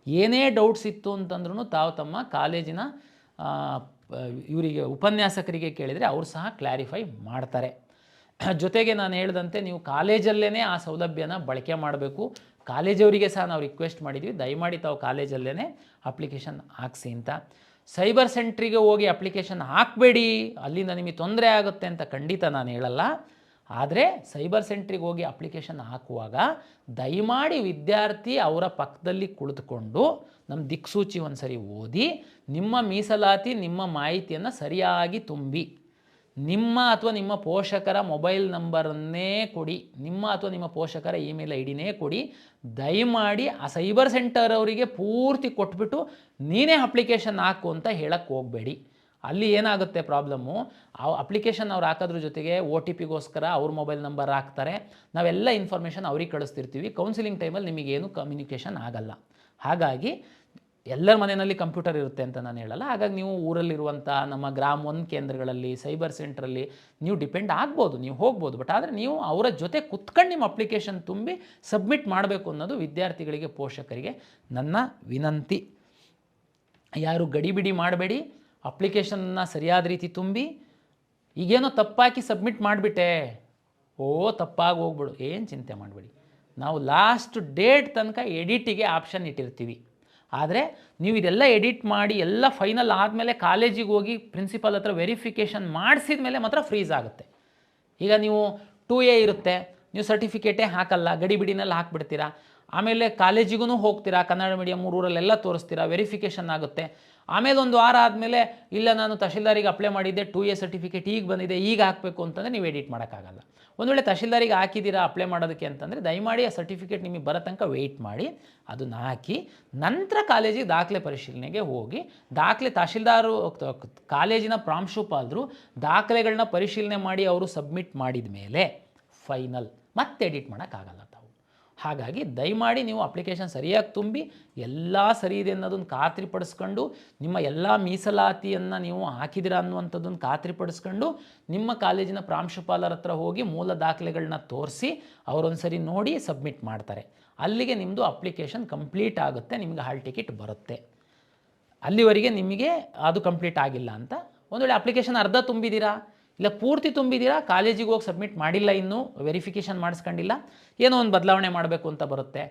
Speaker 1: ಏನೇ ಡೌಟ್ಸ್ ಇತ್ತು ಅಂತಂದ್ರೂ ತಾವು ತಮ್ಮ ಕಾಲೇಜಿನ ಇವರಿಗೆ ಉಪನ್ಯಾಸಕರಿಗೆ ಕೇಳಿದರೆ ಅವರು ಸಹ ಕ್ಲಾರಿಫೈ ಮಾಡ್ತಾರೆ. ಜೊತೆಗೆ ನಾನು ಹೇಳಿದಂತೆ ನೀವು ಕಾಲೇಜಲ್ಲೇ ಆ ಸೌಲಭ್ಯನ ಬಳಕೆ ಮಾಡಬೇಕು. ಕಾಲೇಜವರಿಗೆ ಸಹ ನಾವು ರಿಕ್ವೆಸ್ಟ್ ಮಾಡಿದ್ವಿ, ದಯಮಾಡಿ ತಾವು ಕಾಲೇಜಲ್ಲೇ ಅಪ್ಲಿಕೇಶನ್ ಹಾಕ್ಸಿ ಅಂತ. ಸೈಬರ್ ಸೆಂಟ್ರಿಗೆ ಹೋಗಿ ಅಪ್ಲಿಕೇಶನ್ ಹಾಕಬೇಡಿ, ಅಲ್ಲಿಂದ ನಿಮಗೆ ತೊಂದರೆ ಆಗುತ್ತೆ ಅಂತ ಖಂಡಿತ ನಾನು ಹೇಳಲ್ಲ. ಆದರೆ ಸೈಬರ್ ಸೆಂಟ್ರಿಗೆ ಹೋಗಿ ಅಪ್ಲಿಕೇಶನ್ ಹಾಕುವಾಗ ದಯಮಾಡಿ ವಿದ್ಯಾರ್ಥಿ ಅವರ ಪಕ್ಕದಲ್ಲಿ ಕುಳಿತುಕೊಂಡು ನಮ್ಮ ದಿಕ್ಸೂಚಿ ಒಂದು ಸರಿ ಓದಿ ನಿಮ್ಮ ಮೀಸಲಾತಿ ನಿಮ್ಮ ಮಾಹಿತಿಯನ್ನು ಸರಿಯಾಗಿ ತುಂಬಿ, ನಿಮ್ಮ ಅಥವಾ ನಿಮ್ಮ ಪೋಷಕರ ಮೊಬೈಲ್ ನಂಬರನ್ನೇ ಕೊಡಿ, ನಿಮ್ಮ ಅಥವಾ ನಿಮ್ಮ ಪೋಷಕರ ಇಮೇಲ್ ಐಡಿನೇ ಕೊಡಿ. ದಯಮಾಡಿ ಆ ಸೈಬರ್ ಸೆಂಟರ್ ಅವರಿಗೆ ಪೂರ್ತಿ ಕೊಟ್ಬಿಟ್ಟು ನೀನೇ ಅಪ್ಲಿಕೇಶನ್ ಹಾಕು ಅಂತ ಹೇಳಕ್ಕೆ ಹೋಗಬೇಡಿ. ಅಲ್ಲಿ ಏನಾಗುತ್ತೆ ಪ್ರಾಬ್ಲಮ್ಮು, ಆ ಅಪ್ಲಿಕೇಶನ್ ಅವ್ರು ಹಾಕೋದ್ರ ಜೊತೆಗೆ OTPಗೋಸ್ಕರ ಅವ್ರ ಮೊಬೈಲ್ ನಂಬರ್ ಹಾಕ್ತಾರೆ. ನಾವೆಲ್ಲ ಇನ್ಫಾರ್ಮೇಷನ್ ಅವ್ರಿಗೆ ಕಳಿಸ್ತಿರ್ತೀವಿ. ಕೌನ್ಸಿಲಿಂಗ್ ಟೈಮಲ್ಲಿ ನಿಮಗೇನು ಕಮ್ಯುನಿಕೇಷನ್ ಆಗಲ್ಲ. ಹಾಗಾಗಿ ಎಲ್ಲರ ಮನೆಯಲ್ಲಿ ಕಂಪ್ಯೂಟರ್ ಇರುತ್ತೆ ಅಂತ ನಾನು ಹೇಳಲ್ಲ. ಹಾಗಾಗಿ ನೀವು ಊರಲ್ಲಿರುವಂಥ ನಮ್ಮ ಗ್ರಾಮ 1 ಕೇಂದ್ರಗಳಲ್ಲಿ ಸೈಬರ್ ಸೆಂಟ್ರಲ್ಲಿ ನೀವು ಡಿಪೆಂಡ್ ಆಗ್ಬೋದು, ನೀವು ಹೋಗ್ಬೋದು. ಬಟ್ ಆದರೆ ನೀವು ಅವರ ಜೊತೆ ಕುತ್ಕೊಂಡು ನಿಮ್ಮ ಅಪ್ಲಿಕೇಶನ್ ತುಂಬಿ ಸಬ್ಮಿಟ್ ಮಾಡಬೇಕು ಅನ್ನೋದು ವಿದ್ಯಾರ್ಥಿಗಳಿಗೆ, ಪೋಷಕರಿಗೆ ನನ್ನ ವಿನಂತಿ. ಯಾರು ಗಡಿಬಿಡಿ ಮಾಡಬೇಡಿ, ಅಪ್ಲಿಕೇಶನ್ನ ಸರಿಯಾದ ರೀತಿ ತುಂಬಿ. ಈಗೇನೋ ತಪ್ಪಾಕಿ ಸಬ್ಮಿಟ್ ಮಾಡಿಬಿಟ್ಟೆ, ತಪ್ಪಾಗಿ ಹೋಗ್ಬಿಡು, ಏನು ಚಿಂತೆ ಮಾಡಬೇಡಿ. ನಾವು ಲಾಸ್ಟ್ ಡೇಟ್ ತನಕ ಎಡಿಟಿಗೆ ಆಪ್ಷನ್ ಇಟ್ಟಿರ್ತೀವಿ. ಆದರೆ ನೀವು ಇದೆಲ್ಲ ಎಡಿಟ್ ಮಾಡಿ ಎಲ್ಲ ಫೈನಲ್ ಆದಮೇಲೆ ಕಾಲೇಜಿಗೆ ಹೋಗಿ ಪ್ರಿನ್ಸಿಪಲ್ ಹತ್ರ ವೆರಿಫಿಕೇಷನ್ ಮಾಡಿಸಿದ ಮೇಲೆ ಮಾತ್ರ ಫ್ರೀಸ್ ಆಗುತ್ತೆ. ಈಗ ನೀವು 2A ಇರುತ್ತೆ, ನೀವು ಸರ್ಟಿಫಿಕೇಟೇ ಹಾಕಲ್ಲ, ಗಡಿಬಿಡಿನಲ್ಲಿ ಹಾಕ್ಬಿಡ್ತೀರಾ. ಆಮೇಲೆ ಕಾಲೇಜಿಗೂ ಹೋಗ್ತೀರಾ, ಕನ್ನಡ ಮೀಡಿಯಮ್ ಊರಲ್ಲೆಲ್ಲ ತೋರಿಸ್ತೀರಾ, ವೆರಿಫಿಕೇಷನ್ ಆಗುತ್ತೆ. ಆಮೇಲೆ ಒಂದು ವಾರ ಆದಮೇಲೆ ಇಲ್ಲ ನಾನು ತಹಶೀಲ್ದಾರಿಗೆ ಅಪ್ಲೈ ಮಾಡಿದ್ದೆ, 2A ಸರ್ಟಿಫಿಕೇಟ್ ಈಗ ಬಂದಿದೆ, ಈಗ ಹಾಕಬೇಕು ಅಂತಂದರೆ ನೀವು ಎಡಿಟ್ ಮಾಡೋಕ್ಕಾಗಲ್ಲ. ಒಂದು ವೇಳೆ ತಹಶೀಲ್ದಾರಿಗೆ ಹಾಕಿದ್ದೀರಾ ಅಪ್ಲೈ ಮಾಡೋದಕ್ಕೆ ಅಂತಂದರೆ ದಯಮಾಡಿ ಆ ಸರ್ಟಿಫಿಕೇಟ್ ನಿಮಗೆ ಬರೋ ತನಕ ವೆಯ್ಟ್ ಮಾಡಿ, ಅದನ್ನು ಹಾಕಿ ನಂತರ ಕಾಲೇಜಿಗೆ ದಾಖಲೆ ಪರಿಶೀಲನೆಗೆ ಹೋಗಿ. ತಹಶೀಲ್ದಾರು ಕಾಲೇಜಿನ ಪ್ರಾಂಶುಪಾಲರು ದಾಖಲೆಗಳನ್ನ ಪರಿಶೀಲನೆ ಮಾಡಿ ಅವರು ಸಬ್ಮಿಟ್ ಮಾಡಿದ ಮೇಲೆ ಫೈನಲ್ ಮತ್ತೆ ಎಡಿಟ್ ಮಾಡೋಕ್ಕಾಗಲ್ಲ ತಾವು. ಹಾಗಾಗಿ ದಯಮಾಡಿ ನೀವು ಅಪ್ಲಿಕೇಶನ್ ಸರಿಯಾಗಿ ತುಂಬಿ ಎಲ್ಲ ಸರಿ ಇದೆ ಅನ್ನೋದನ್ನು ಖಾತ್ರಿಪಡಿಸ್ಕೊಂಡು, ನಿಮ್ಮ ಎಲ್ಲ ಮೀಸಲಾತಿಯನ್ನು ನೀವು ಹಾಕಿದಿರ ಅನ್ನುವಂಥದ್ದನ್ನು ಖಾತ್ರಿಪಡಿಸ್ಕೊಂಡು ನಿಮ್ಮ ಕಾಲೇಜಿನ ಪ್ರಾಂಶುಪಾಲರ ಹತ್ರ ಹೋಗಿ ಮೂಲ ದಾಖಲೆಗಳನ್ನ ತೋರಿಸಿ ಅವರೊಂದು ಸರಿ ನೋಡಿ ಸಬ್ಮಿಟ್ ಮಾಡ್ತಾರೆ. ಅಲ್ಲಿಗೆ ನಿಮ್ಮದು ಅಪ್ಲಿಕೇಶನ್ ಕಂಪ್ಲೀಟ್ ಆಗುತ್ತೆ, ನಿಮಗೆ ಹಾಲ್ ಟಿಕೆಟ್ ಬರುತ್ತೆ. ಅಲ್ಲಿವರೆಗೆ ನಿಮಗೆ ಅದು ಕಂಪ್ಲೀಟ್ ಆಗಿಲ್ಲ ಅಂತ, ಒಂದು ವೇಳೆ ಅಪ್ಲಿಕೇಶನ್ ಅರ್ಧ ತುಂಬಿದ್ದೀರಾ ಇಲ್ಲ ಪೂರ್ತಿ ತುಂಬಿದ್ದೀರಾ, ಕಾಲೇಜಿಗೆ ಹೋಗಿ ಸಬ್ಮಿಟ್ ಮಾಡಿಲ್ಲ, ಇನ್ನೂ ವೆರಿಫಿಕೇಷನ್ ಮಾಡಿಸ್ಕೊಂಡಿಲ್ಲ, ಏನೋ ಒಂದು ಬದಲಾವಣೆ ಮಾಡಬೇಕು ಅಂತ ಬರುತ್ತೆ,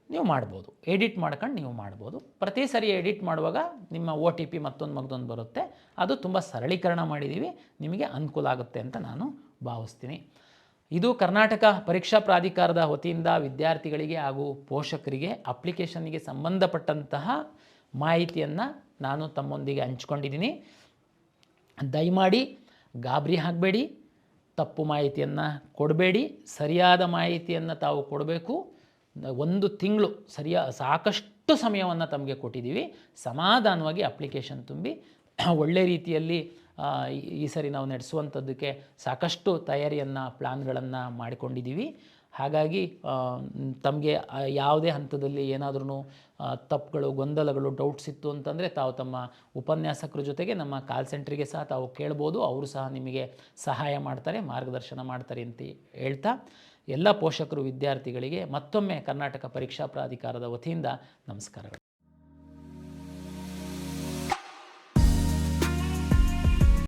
Speaker 1: ನೀವು ಮಾಡ್ಬೋದು. ಎಡಿಟ್ ಮಾಡ್ಕೊಂಡು ನೀವು ಮಾಡ್ಬೋದು. ಪ್ರತಿ ಸರಿ ಎಡಿಟ್ ಮಾಡುವಾಗ ನಿಮ್ಮ OTP ಮತ್ತೊಂದು ಬರುತ್ತೆ. ಅದು ತುಂಬ ಸರಳೀಕರಣ ಮಾಡಿದ್ದೀವಿ, ನಿಮಗೆ ಅನುಕೂಲ ಆಗುತ್ತೆ ಅಂತ ನಾನು ಭಾವಿಸ್ತೀನಿ. ಇದು ಕರ್ನಾಟಕ ಪರೀಕ್ಷಾ ಪ್ರಾಧಿಕಾರದ ವತಿಯಿಂದ ವಿದ್ಯಾರ್ಥಿಗಳಿಗೆ ಹಾಗೂ ಪೋಷಕರಿಗೆ ಅಪ್ಲಿಕೇಶನ್ನಿಗೆ ಸಂಬಂಧಪಟ್ಟಂತಹ ಮಾಹಿತಿಯನ್ನು ನಾನು ತಮ್ಮೊಂದಿಗೆ ಹಂಚ್ಕೊಂಡಿದ್ದೀನಿ. ದಯಮಾಡಿ ಗಾಬರಿ ಆಗಬೇಡಿ, ತಪ್ಪು ಮಾಹಿತಿಯನ್ನು ಕೊಡಬೇಡಿ, ಸರಿಯಾದ ಮಾಹಿತಿಯನ್ನು ತಾವು ಕೊಡಬೇಕು. 1 ತಿಂಗಳು ಸಾಕಷ್ಟು ಸಮಯವನ್ನು ತಮಗೆ ಕೊಟ್ಟಿದ್ದೀವಿ. ಸಮಾಧಾನವಾಗಿ ಅಪ್ಲಿಕೇಶನ್ ತುಂಬಿ ಒಳ್ಳೆ ರೀತಿಯಲ್ಲಿ ಈ ಸರಿ ನಾವು ನಡೆಸುವಂಥದ್ದಕ್ಕೆ ಸಾಕಷ್ಟು ತಯಾರಿಯನ್ನು ಪ್ಲ್ಯಾನ್ಗಳನ್ನು ಮಾಡಿಕೊಂಡಿದ್ದೀವಿ. ಹಾಗಾಗಿ ತಮಗೆ ಯಾವುದೇ ಹಂತದಲ್ಲಿ ಏನಾದ್ರೂ ತಪ್ಪುಗಳು, ಗೊಂದಲಗಳು, ಡೌಟ್ಸ್ ಇತ್ತು ಅಂತಂದರೆ ತಾವು ತಮ್ಮ ಉಪನ್ಯಾಸಕರ ಜೊತೆಗೆ ನಮ್ಮ ಕಾಲ್ ಸೆಂಟ್ರಿಗೆ ಸಹ ತಾವು ಕೇಳ್ಬೋದು. ಅವರು ಸಹ ನಿಮಗೆ ಸಹಾಯ ಮಾಡ್ತಾರೆ, ಮಾರ್ಗದರ್ಶನ ಮಾಡ್ತಾರೆ ಅಂತ ಹೇಳ್ತಾ ಎಲ್ಲ ಪೋಷಕರು, ವಿದ್ಯಾರ್ಥಿಗಳಿಗೆ ಮತ್ತೊಮ್ಮೆ ಕರ್ನಾಟಕ ಪರೀಕ್ಷಾ ಪ್ರಾಧಿಕಾರದ ವತಿಯಿಂದ ನಮಸ್ಕಾರಗಳು.